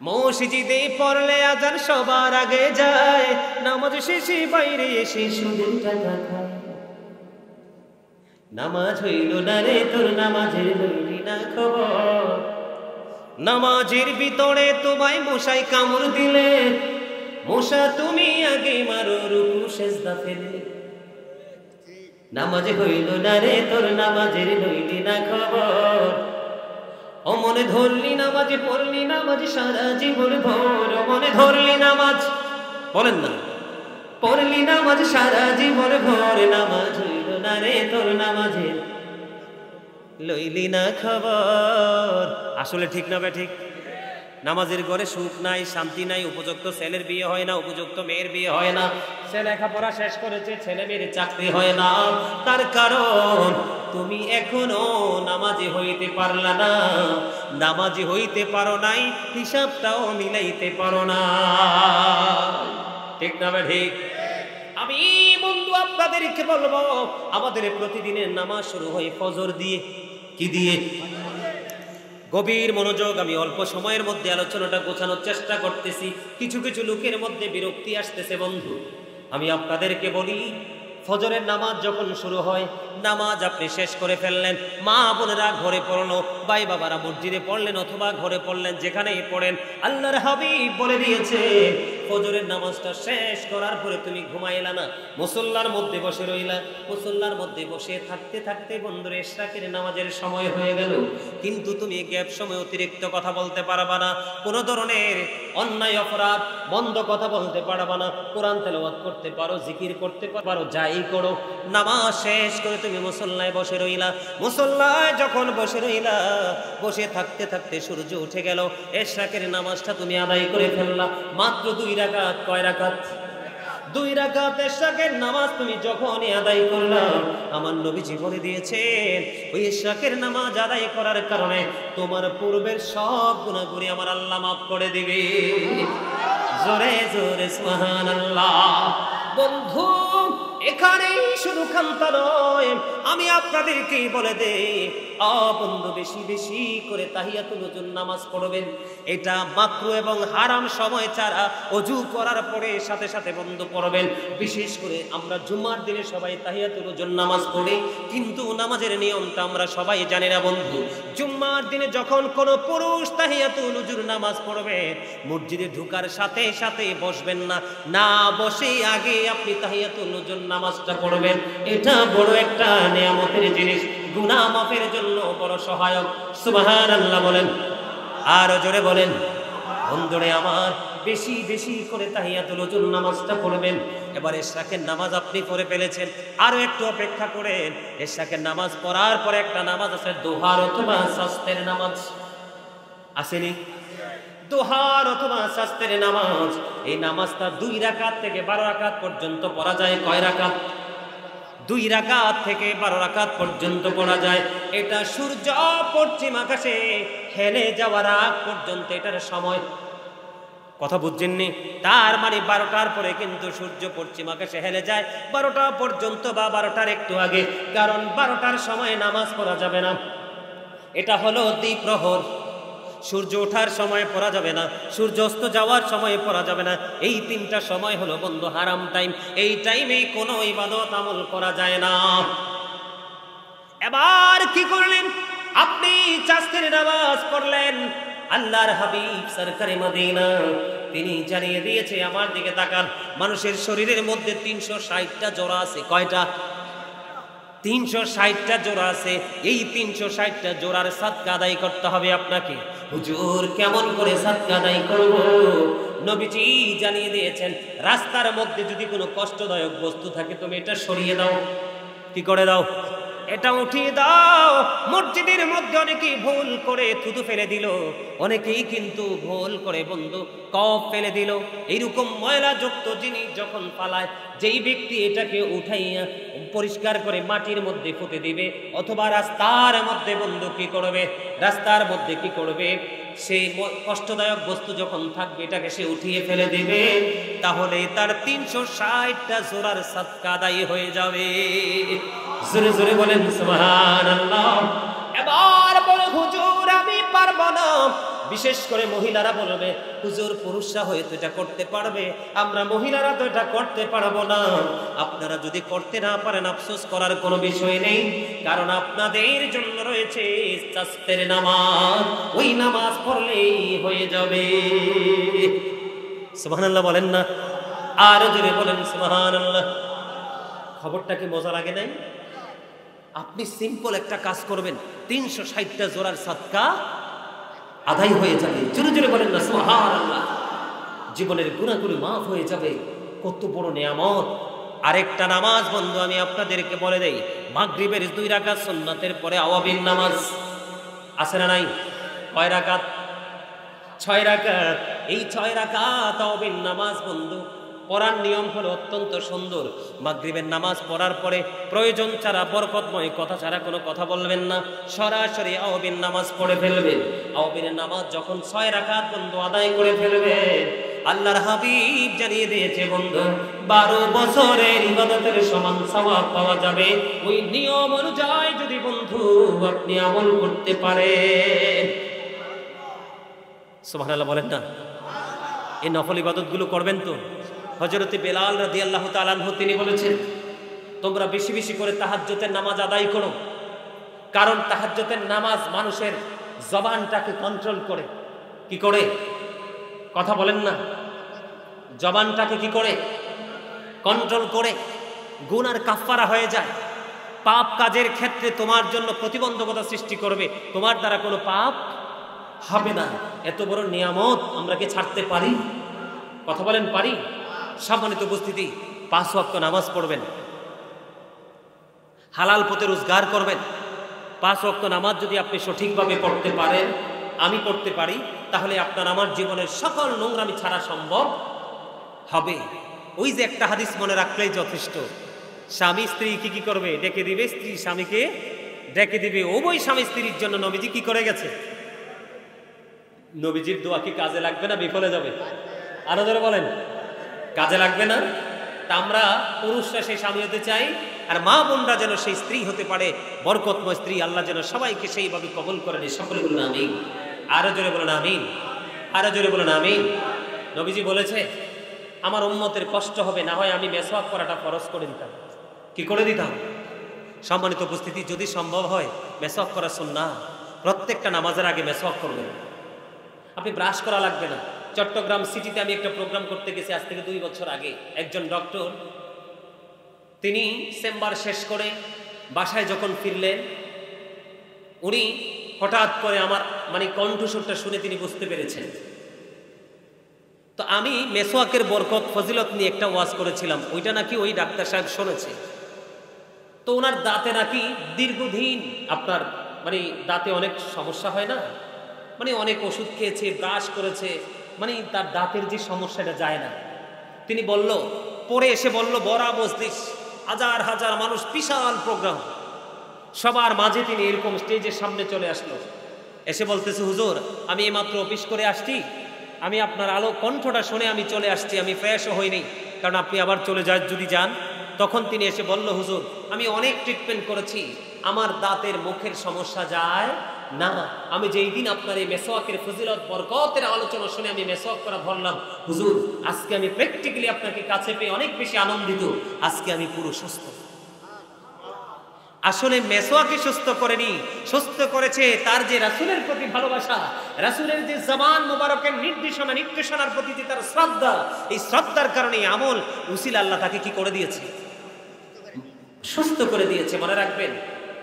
মসজিদে পড়লে আজান সবার আগে যায়, নামাজ শেষে বাইরে এসে সুদের টাকা খায়। নামাজ হইল না রে তোর নামাজের হইলি না খবর। নামাজের ভিতরে তোমায় মশাই কামড় দিলে, মশা তুমি আগে মারো রুকু সেজদা ফেলে। নামাজ হইল না রে তোর নামাজের হইলি না খবর। ও মনে ধরলি নামাজ পড়লি নামাজ সারা জীবন ভোর, মনে ধরলি নামাজ বলেন না পড়লি নামাজ সারা জীবন ভোর, নামাজ হইল না রে তোর নামাজের লইলি না খবর। আসলে ঠিক না বে ঠিক? নামাজের ঘরে সুখ নাই, শান্তি নাই, উপযুক্ত ছেলের বিয়ে হয় না, উপযুক্ত মেয়ের বিয়ে হয় না, সে লেখাপড়া শেষ করেছে ছেলে মেয়ের চাকরি হয় না। তার কারণ তুমি এখনো নামাজি হইতে পারলা না, নামাজি হইতে পারো নাই, হিসাবটাও মিলাইতে পারো না। ঠিক না ঠিক? আমি বন্ধু আপনাদেরকে বলবো, আমাদের প্রতিদিনের নামাজ শুরু হয় ফজর দিয়ে। কি দিয়ে? গভীর মনোযোগ, আমি অল্প সময়ের মধ্যে আলোচনাটা গোছানোর চেষ্টা করতেছি। কিছু কিছু লোকের মধ্যে বিরক্তি আসতেছে বন্ধু। আমি আপনাদেরকে বলি, ফজরের নামাজ যখন শুরু হয়, নামাজ আপনি শেষ করে ফেললেন, মা বোনেরা ঘরে পড়লো, ভাই বাবারা মসজিদে পড়লেন অথবা ঘরে পড়লেন, যেখানেই পড়েন, আল্লাহর হাবিব বলে দিয়েছে ফজরের নামাজটা শেষ করার পরে তুমি ঘুমাইলা না, মুসল্লার মধ্যে বসে রইলা। মুসল্লার মধ্যে বসে থাকতে থাকতে বন্ধুরে ইশরাকের নামাজের সময় হয়ে গেল, কিন্তু তুমি গ্যাপ সময় অতিরিক্ত কথা বলতে পারবা না, কোনো ধরনের অন্যায় অপরাধ বন্ধ কথা বলতে পারবা না, কোরআন তেলাওয়াত করতে পারো, জিকির করতে পারো, যাই করো। নামাজ শেষ করে তুমি মুসল্লায় বসে রইলা। মুসল্লায় যখন বসে রইলা, বসে থাকতে থাকতে সূর্য উঠে গেল, ইশরাকের নামাজটা তুমি আদায় করে ফেললা। মাত্র 2 রাকাত। কয় রাকাত? 2 রাকাত ইশরাকের নামাজ তুমি যখনই আদায় করলা, আমার নবীজি বলে দিয়েছেন ওই ইশরাকের নামাজ আদায় করার কারণে তোমার পূর্বের সব গুনাহগুলি আমার আল্লাহ মাফ করে দিবে। জোরে জোরে সুবহানাল্লাহ। বন্ধু এখানে শুধু খান্তা নয়, আমি আপনাদেরকে বলে দেই, বন্ধু বেশি বেশি করে তাহিয়াতুল ওযুর নামাজ পড়বেন। এটা মাকরুহ এবং হারাম সময় ছাড়া ওযু করার পরে সাথে সাথে বন্ধু পড়বেন। বিশেষ করে আমরা জুমার দিনে সবাই তাহিয়াতুল ওযুর নামাজ পড়ি, কিন্তু নামাজের নিয়মটা আমরা সবাই জানি না বন্ধু। জুমার দিনে যখন কোনো পুরুষ তাহিয়াতুল ওযুর নামাজ পড়বে, মসজিদে ঢোকার সাথে সাথে বসবেন না, না বসে আগে আপনি তাহিয়াতুল ওযুর নামাজটা পড়বেন। এটা বড় একটা নিয়ামতের জিনিস, গুনাহ মাফের জন্য বড় সহায়ক। সুবহানাল্লাহ বলেন, আর জোরে বলেন। বন্ধুরে আমার, বেশি বেশি করে তাহিয়াতুল ওযুর নামাজটা পড়বেন। এবার ইশরাকের নামাজ আপনি পড়ে ফেলেছেন, আরো একটু অপেক্ষা করেন। ইশরাকের নামাজ পড়ার পরে একটা নামাজ আছে দুহার অথবা শাস্তের নামাজ। আসেনি? দুহার অথবা শাস্তের নামাজ। এই নামাজটা 2 রাকাত থেকে 12 রাকাত পর্যন্ত পড়া যায়। কয় রাকাত? 2 রাকাত থেকে 12 রাকাত পর্যন্ত পড়া যায়। এটা সূর্য পশ্চিম আকাশে হেলে যাওয়ার আগ পর্যন্ত এটার সময়। কথা বুঝছেননি? তার মানে 12টার পরে কিন্তু সূর্য পশ্চিম আকাশে হেলে যায় 12টা পর্যন্ত বা 12টার একটু আগে, কারণ 12টার সময় নামাজ পড়া যাবে না। এটা হলো দ্বিপ্রহর। সূর্য ওঠার সময় পড়া যাবে না, সূর্য অস্ত যাওয়ার সময় পড়া যাবে না। এই 3টা সময় হলো বন্ধু হারাম টাইম। এই টাইমে কোনো ইবাদত আমল করা যায় না। এবার কি করলেন আপনি? চাস্তের নামাজ পড়লেন। আল্লাহর হাবিব সরকারে মদিনা তিনি জানিয়ে দিয়েছে, আমার দিকে তাকান, মানুষের শরীরের মধ্যে 360টা জোড়া আছে। কয়টা? 360টা জোড়া আছে। এই 360টা জোড়ার সাদকা আদায় করতে হবে আপনাকে। হুজুর কেমন করে সাদকা আদায় করব? নবীজি জানিয়ে দিয়েছেন, রাস্তার মধ্যে যদি কোনো কষ্টদায়ক বস্তু থাকে তুমি এটা সরিয়ে দাও। কি করে দাও? এটা উঠিয়ে দাও। মসজিদের মধ্যে অনেকেই ভুল করে থুতু ফেলে দিল, অনেকেই কিন্তু ভুল করে বন্ধু কফ ফেলে দিল। এইরকম ময়লাযুক্ত জিনিস যখন পালায়, যেই ব্যক্তি এটাকে উঠাইয়া পরিষ্কার করে মাটির মধ্যে পুঁতে দিবে, অথবা রাস্তার মধ্যে বন্ধু কি করবে, রাস্তার মধ্যে কি করবে, সেই কষ্টদায়ক বস্তু যখন থাকবে এটাকে সে উঠিয়ে ফেলে দিবে, তাহলে তার 360টা জোড়ার সাদকা আদায় হয়ে যাবে। জোরে জোরে বলেন সুবহানাল্লাহ। এবার বলে হুজুর আমি পারবো না। বিশেষ করে মহিলারা বলবে হুজুর পুরুষরা হয়তো এটা করতে পারবে, আমরা মহিলারা তো এটা করতে পারবো না। আপনারা যদি করতে না পারেন আফসোস করার কোনো বিষয় নেই, কারণ আপনাদের জন্য রয়েছে চাস্তের নামাজ, ওই নামাজ পড়লেই হয়ে যাবে। সুবহানাল্লাহ বলেন না, আর জোরে বলেন সুবহানাল্লাহ। খবরটা কি মজা লাগে নাই? আপনি সিম্পল একটা কাজ করবেন, 360টা জোড়ার সাদকা আদায় হয়ে যাবে। জোরে জোরে বলেন না সুবহানাল্লাহ। জীবনের গুনাহগুলো মাফ হয়ে যাবে। কত বড় নিয়ামত। আরেকটা নামাজ বন্ধু আমি আপনাদেরকে বলে দেই, মাগরিবের 2 রাকাত সুন্নাতের পরে আওয়াবিন নামাজ আছে না নাই? কয় রাকাত? 6 রাকাত। এই 6 রাকাত আওয়াবিন নামাজ বন্ধু পড়ার নিয়ম হলো অত্যন্ত সুন্দর। মাগরিবের নামাজ পড়ার পরে প্রয়োজন ছাড়া, বরকতময় কথা ছাড়া কোনো কথা বলবেন না, সরাসরি আওয়াবিন নামাজ পড়ে ফেলবেন। আওয়াবিনের নামাজ যখন 6 রাকাত বন্ধু আদায় করে ফেলবেন, আল্লাহর হাবিব জানিয়ে দিয়েছে বন্ধু 12 বছরের ইবাদতের সমান সওয়াব পাওয়া যাবে। ওই নিয়ম অনুযায়ী যদি বন্ধু আপনি আমল করতে পারেন। সুবহানাল্লাহ বলেন না। এই নফল ইবাদতগুলো করবেন তো। হযরতে বেলাল রাদিয়াল্লাহু তাআলা আনহু তিনি বলেছেন, তোমরা বেশি বেশি করে তাহাজ্জুদের নামাজ আদায় করো, কারণ তাহাজ্জুদের নামাজ মানুষের জবানটাকে কন্ট্রোল করে। কি করে? কথা বলেন না। জবানটাকে কি করে? কন্ট্রোল করে। গুনার কাফফারা হয়ে যায়। পাপ কাজের ক্ষেত্রে তোমার জন্য প্রতিবন্ধকতা সৃষ্টি করবে, তোমার দ্বারা কোনো পাপ হবে না। এত বড় নিয়ামত আমরা কি ছাড়তে পারি? কথা বলেন পারি? সম্মানিত উপস্থিতি, 5 ওয়াক্ত নামাজ পড়বেন, হালাল পথে রোজগার করবেন। 5 ওয়াক্ত নামাজ যদি আপনি সঠিকভাবে পড়তে পারেন, আমি পড়তে পারি, তাহলে আপনার আমার জীবনের সকল নোংরামি ছাড়া সম্ভব হবে। ওই যে একটা হাদিস মনে রাখলেই যথেষ্ট, স্বামী স্ত্রী কি করবে? ডেকে দিবে, স্ত্রী স্বামীকে ডেকে দিবে। ওই স্বামী স্ত্রীর জন্য নবীজি কি করে গেছে? নবীজির দোয়া কি কাজে লাগবে না বিফলে যাবে? আরো ধরে বলেন, কাজে লাগবে না? তা আমরা পুরুষরা সেই স্বামী হতে চাই, আর মা বোনরা যেন সেই স্ত্রী হতে পারে, বরকতময় স্ত্রী। আল্লাহ যেন সবাইকে সেইভাবে কবুল করেন। সকলে বলুন আমিন। আরো জোরে বলুন আমিন। আরো জোরে বলুন আমিন। নবীজি বলেছে আমার উম্মতের কষ্ট হবে, না হয় আমি মেসওয়াক করাটা ফরজ করে দিতাম। কি করে দিতাম? সম্মানিত উপস্থিতি, যদি সম্ভব হয় মেসওয়াক করা সুন্নাহ। প্রত্যেকটা নামাজের আগে মেসওয়াক করবেন। আপনি ব্রাশ করা লাগবে না। চট্টগ্রাম সিটিতে আমি একটা প্রোগ্রাম করতে গেছি আজ থেকে 2 বছর আগে। একজন ডক্টর, তিনি চেম্বার শেষ করে বাসায় যখন ফিরলেন, উনি হঠাৎ করে আমার কণ্ঠস্বরটা শুনে তিনি বুঝতে পেরেছেন। তো আমি মেসওয়াকের বরকত ফজিলত নিয়ে একটা ওয়াজ করেছিলাম, ওইটা নাকি ওই ডাক্তার সাহেব শুনেছে। তো ওনার দাঁতে নাকি দীর্ঘদিন আপনার দাঁতে অনেক সমস্যা হয় না, অনেক ওষুধ খেয়েছে, ব্রাশ করেছে, তার দাঁতের যে সমস্যাটা যায় না। তিনি পরে এসে বলল, বড়া মজলিস, হাজার হাজার মানুষ, বিশাল প্রোগ্রাম, সবার মাঝে তিনি এরকম স্টেজের সামনে চলে আসলো। এসে বলতেছে, হুজুর আমি এইমাত্র অফিস করে আসছি, আমি আপনার আলো কণ্ঠটা শুনে আমি চলে আসছি, আমি ফ্রেশও হইনি, কারণ আপনি আবার চলে যদি যান। তখন তিনি এসে বলল, হুজুর আমি অনেক ট্রিটমেন্ট করেছি, আমার দাঁতের মুখের সমস্যা যায় না। আমি যেই দিন আপনার এই মেসওয়াকের ফজিলত বরকতের আলোচনা শুনে আমি মেসওয়াক করা ধরলাম, হুজুর আজকে আমি প্র্যাকটিক্যালি আপনাকে কাছে পেয়ে অনেক বেশি আনন্দিত, আজকে আমি পুরো সুস্থ। আসলে মেসওয়াকে সুস্থ করেনি, সুস্থ করেছে তার যে রাসূলের প্রতি ভালোবাসা, রাসূলের যে জবান মোবারকের নির্দেশনার প্রতি যে তার শ্রদ্ধা, এই শ্রদ্ধার কারণে আমল উসিলা আল্লাহ তাকে কি করে দিয়েছে? সুস্থ করে দিয়েছে। মনে রাখবেন,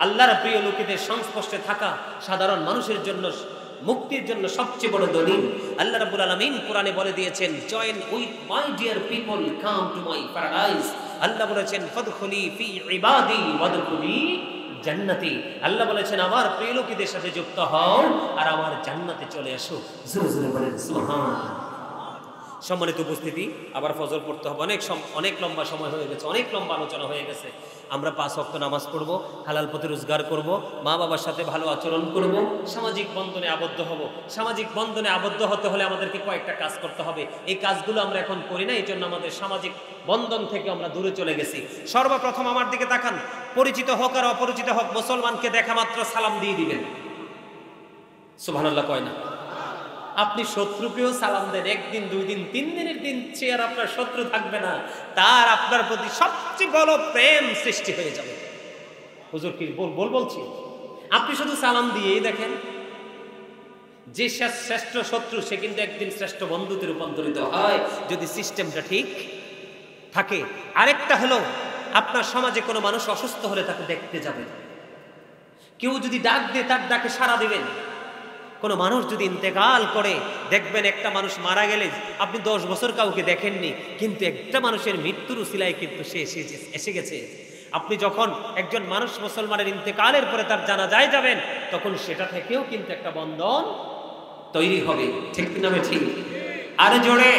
আল্লাহর প্রিয় লোকেদের সংস্পর্শে থাকা সাধারণ মানুষের জন্য মুক্তির জন্য সবচেয়ে বড় দলিল। আল্লাহ রাব্বুল আলামিন কোরআনে বলে দিয়েছেন, join with my dear people, come to my paradise. Allah বলেছেন, ফাদখুলি ফি ইবাদি ওয়াদখুলি জান্নাতি। আল্লাহ বলেছেন আমার প্রিয় লোকেদের সাথে যুক্ত হও আর আমার জান্নাতে চলে আসো। জোরে জোরে বলেন সুবহানাল্লাহ। সম্মানিত উপস্থিতি, আবার ফজর পড়তে হবে, অনেক লম্বা সময় হয়ে গেছে, অনেক লম্বা আলোচনা হয়ে গেছে। আমরা 5 ওয়াক্ত নামাজ পড়ব, হালাল পথে রোজগার করব, মা বাবার সাথে ভালো আচরণ করব, সামাজিক বন্ধনে আবদ্ধ হব। সামাজিক বন্ধনে আবদ্ধ হতে হলে আমাদেরকে কয়েকটা কাজ করতে হবে। এই কাজগুলো আমরা এখন করি না, এই জন্য আমাদের সামাজিক বন্ধন থেকে আমরা দূরে চলে গেছি। সর্বপ্রথম আমার দিকে তাকান, পরিচিত হোক আর অপরিচিত হোক, মুসলমানকে দেখা মাত্র সালাম দিয়ে দিবেন। সুবহানাল্লাহ কয় না? আপনি শত্রুকেও সালাম দেন, একদিন 2 দিন 3 দিনের দিন সে আর আপনার শত্রু থাকবে না, তার আপনার প্রতি সবচেয়ে বড় প্রেম সৃষ্টি হয়ে যাবে। হুজুর কি বলছি? আপনি শুধু সালাম দিয়েই দেখেন, যে শ্রেষ্ঠ শত্রু সে কিন্তু একদিন শ্রেষ্ঠ বন্ধুতে রূপান্তরিত হয় যদি সিস্টেমটা ঠিক থাকে। আরেকটা হলো, আপনার সমাজে কোনো মানুষ অসুস্থ হলে তাকে দেখতে যাবেন। কেউ যদি ডাক দিয়ে তার ডাকে সাড়া দিবেন। কোনো মানুষ যদি ইন্তেকাল করে, দেখবেন একটা মানুষ মারা গেলে আপনি 10 বছর কাউকে দেখেননি, কিন্তু একটা মানুষের মৃত্যুর উসিলায় কিন্তু সে এসে গেছে। আপনি যখন একজন মানুষ মুসলমানের ইন্তেকালের পরে তার জানাজায় যাবেন, তখন সেটা থেকেও কিন্তু একটা বন্ধন তৈরি হবে। ঠিক কি না ঠিক? আরে জোরে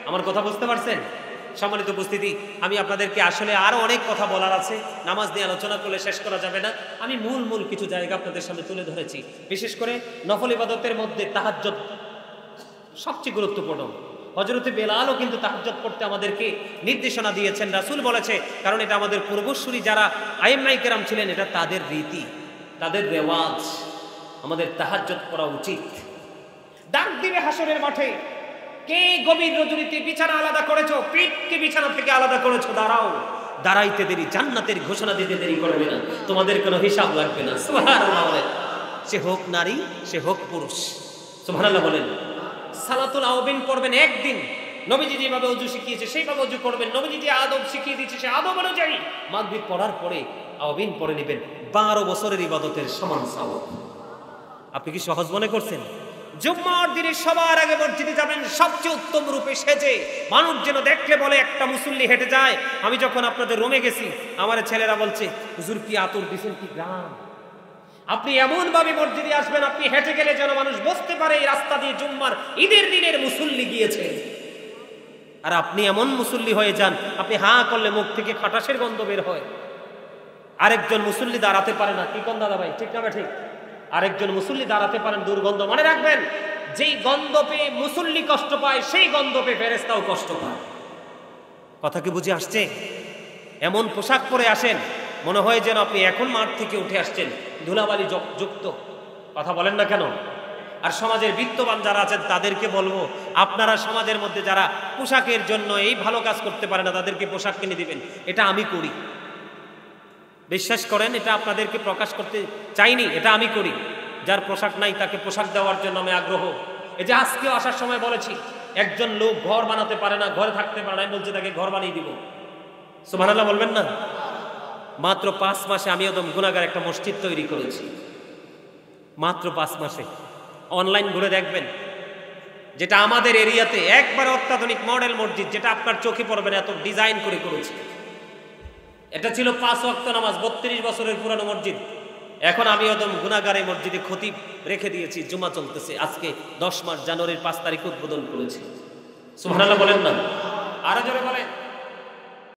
আমার কথা বুঝতে পারছেন? সম্মানিত উপস্থিতি, আমি আপনাদেরকে আসলে আরো অনেক কথা বলার আছে, নামাজ নিয়ে আলোচনা করলে শেষ করা যাবে না। আমি মূল কিছু জায়গা আপনাদের সামনে তুলে ধরেছি। বিশেষ করে নফল ইবাদতের মধ্যে তাহাজ্জুদ সবচেয়ে গুরুত্বপূর্ণ। হযরতে বেলালও কিন্তু তাহাজ্জুদ পড়তে আমাদেরকে নির্দেশনা দিয়েছেন, রাসূল বলেছে, কারণ এটা আমাদের পূর্বসূরি যারা আইম্মায়ে কেরাম ছিলেন, এটা তাদের রীতি, তাদের রেওয়াজ। আমাদের তাহাজ্জুদ পড়া উচিত। ডাক দিবে হাসরের মাঠে, কে গভীর রজনীতে বিছানা আলাদা করেছো, পিঠকে বিছানা থেকে আলাদা করেছো, দাঁড়াও। দাঁড়াইতে দেরি, জান্নাতের ঘোষণা দিতে দেরি করবে না, তোমাদের কোনো হিসাব লাগবে না। সুবহানাল্লাহ বলেন। সে হোক নারী, সে হোক পুরুষ। সুবহানাল্লাহ বলেন। সালাতুল আওবিন পড়বেন একদিন, নবীজি যেভাবে ওযু শিখিয়েছে সেইভাবে ওযু করবেন। নবীজি যে আদব শিখিয়ে দিয়েছে সে আদব অনুযায়ী মাগরিব পড়ার পরে আওবিন পড়ে নেবেন। 12 বছরের ইবাদতের সমান সওয়াব। আপনি কি সহজ মনে করছেন? জুম্মার দিনে সবার আগে মসজিদে যাবেন সবচেয়ে উত্তম রূপে সেজে, মানুষ যেন দেখলে বলে একটা মুসল্লি হেঁটে যায়। আমি যখন আপনাদের রুমে গেছি, আমার ছেলেরা বলছে, হুজুর কি আতর দিছেন, কি গ্রাম। আপনি এমন ভাবে মসজিদে আসবেন, আপনি হেঁটে গেলে যেন মানুষ বুঝতে পারে এই রাস্তা দিয়ে জুম্মার ঈদের দিনের মুসল্লি গিয়েছে। আর আপনি এমন মুসল্লি হয়ে যান, আপনি হাঁ করলে মুখ থেকে খাটাসের গন্ধ বের হয়। আরেকজন মুসল্লি দাঁড়াতে পারে না। কি কোন দাদা ভাই, ঠিক না ঠিক? আরেকজন মুসল্লি দাঁড়াতে পারেন, দুর্গন্ধ। মনে রাখবেন, যেই গন্ধ পেয়ে মুসল্লি কষ্ট পায়, সেই গন্ধ পেয়ে ফেরেশতাও কষ্ট পায়। কথা কি বুঝে আসছে? এমন পোশাক পরে আসেন, মনে হয় যেন আপনি এখন মাঠ থেকে উঠে আসছেন, ধুলাবালি যুক্ত। কথা বলেন না কেন? আর সমাজের বিত্তবান যারা আছেন তাদেরকে বলবো, আপনারা সমাজের মধ্যে যারা পোশাকের জন্য এই ভালো কাজ করতে পারে না, তাদেরকে পোশাক কিনে দিবেন। এটা আমি করি, বিশ্বাস করেন। এটা আপনাদেরকে প্রকাশ করতে চাইনি, এটা আমি করি। যার পোশাক নাই তাকে পোশাক দেওয়ার জন্য আমি আগ্রহ। এই যে আজকেও আসার সময় বলেছি, একজন লোক ঘর বানাতে পারে না, ঘরে থাকতে পারে না, বলছে তাকে ঘর বানিয়ে দিব। সুবহানাল্লাহ বলবেন না? মাত্র 5 মাসে আমি একদম গুনাহগার একটা মসজিদ তৈরি করেছি। মাত্র 5 মাসে অনলাইন ঘুরে দেখবেন, যেটা আমাদের এরিয়াতে একবার অত্যাধুনিক মডেল মসজিদ, যেটা আপনার চোখে পড়বে না, এত ডিজাইন করে করেছি। এটা ছিল 5 ওয়াক্ত নামাজ, 32 বছরের পুরানো মসজিদ। এখন আমি একদম গুনাহগার এই মসজিদে খতিব রেখে দিয়েছি, জুমা চলতেছে। আজকে 10 মাস, জানুয়ারির 5 তারিখ উদ্বোধন করেছি। সুবহানাল্লাহ বলেন না? আরো জোরে বলেন।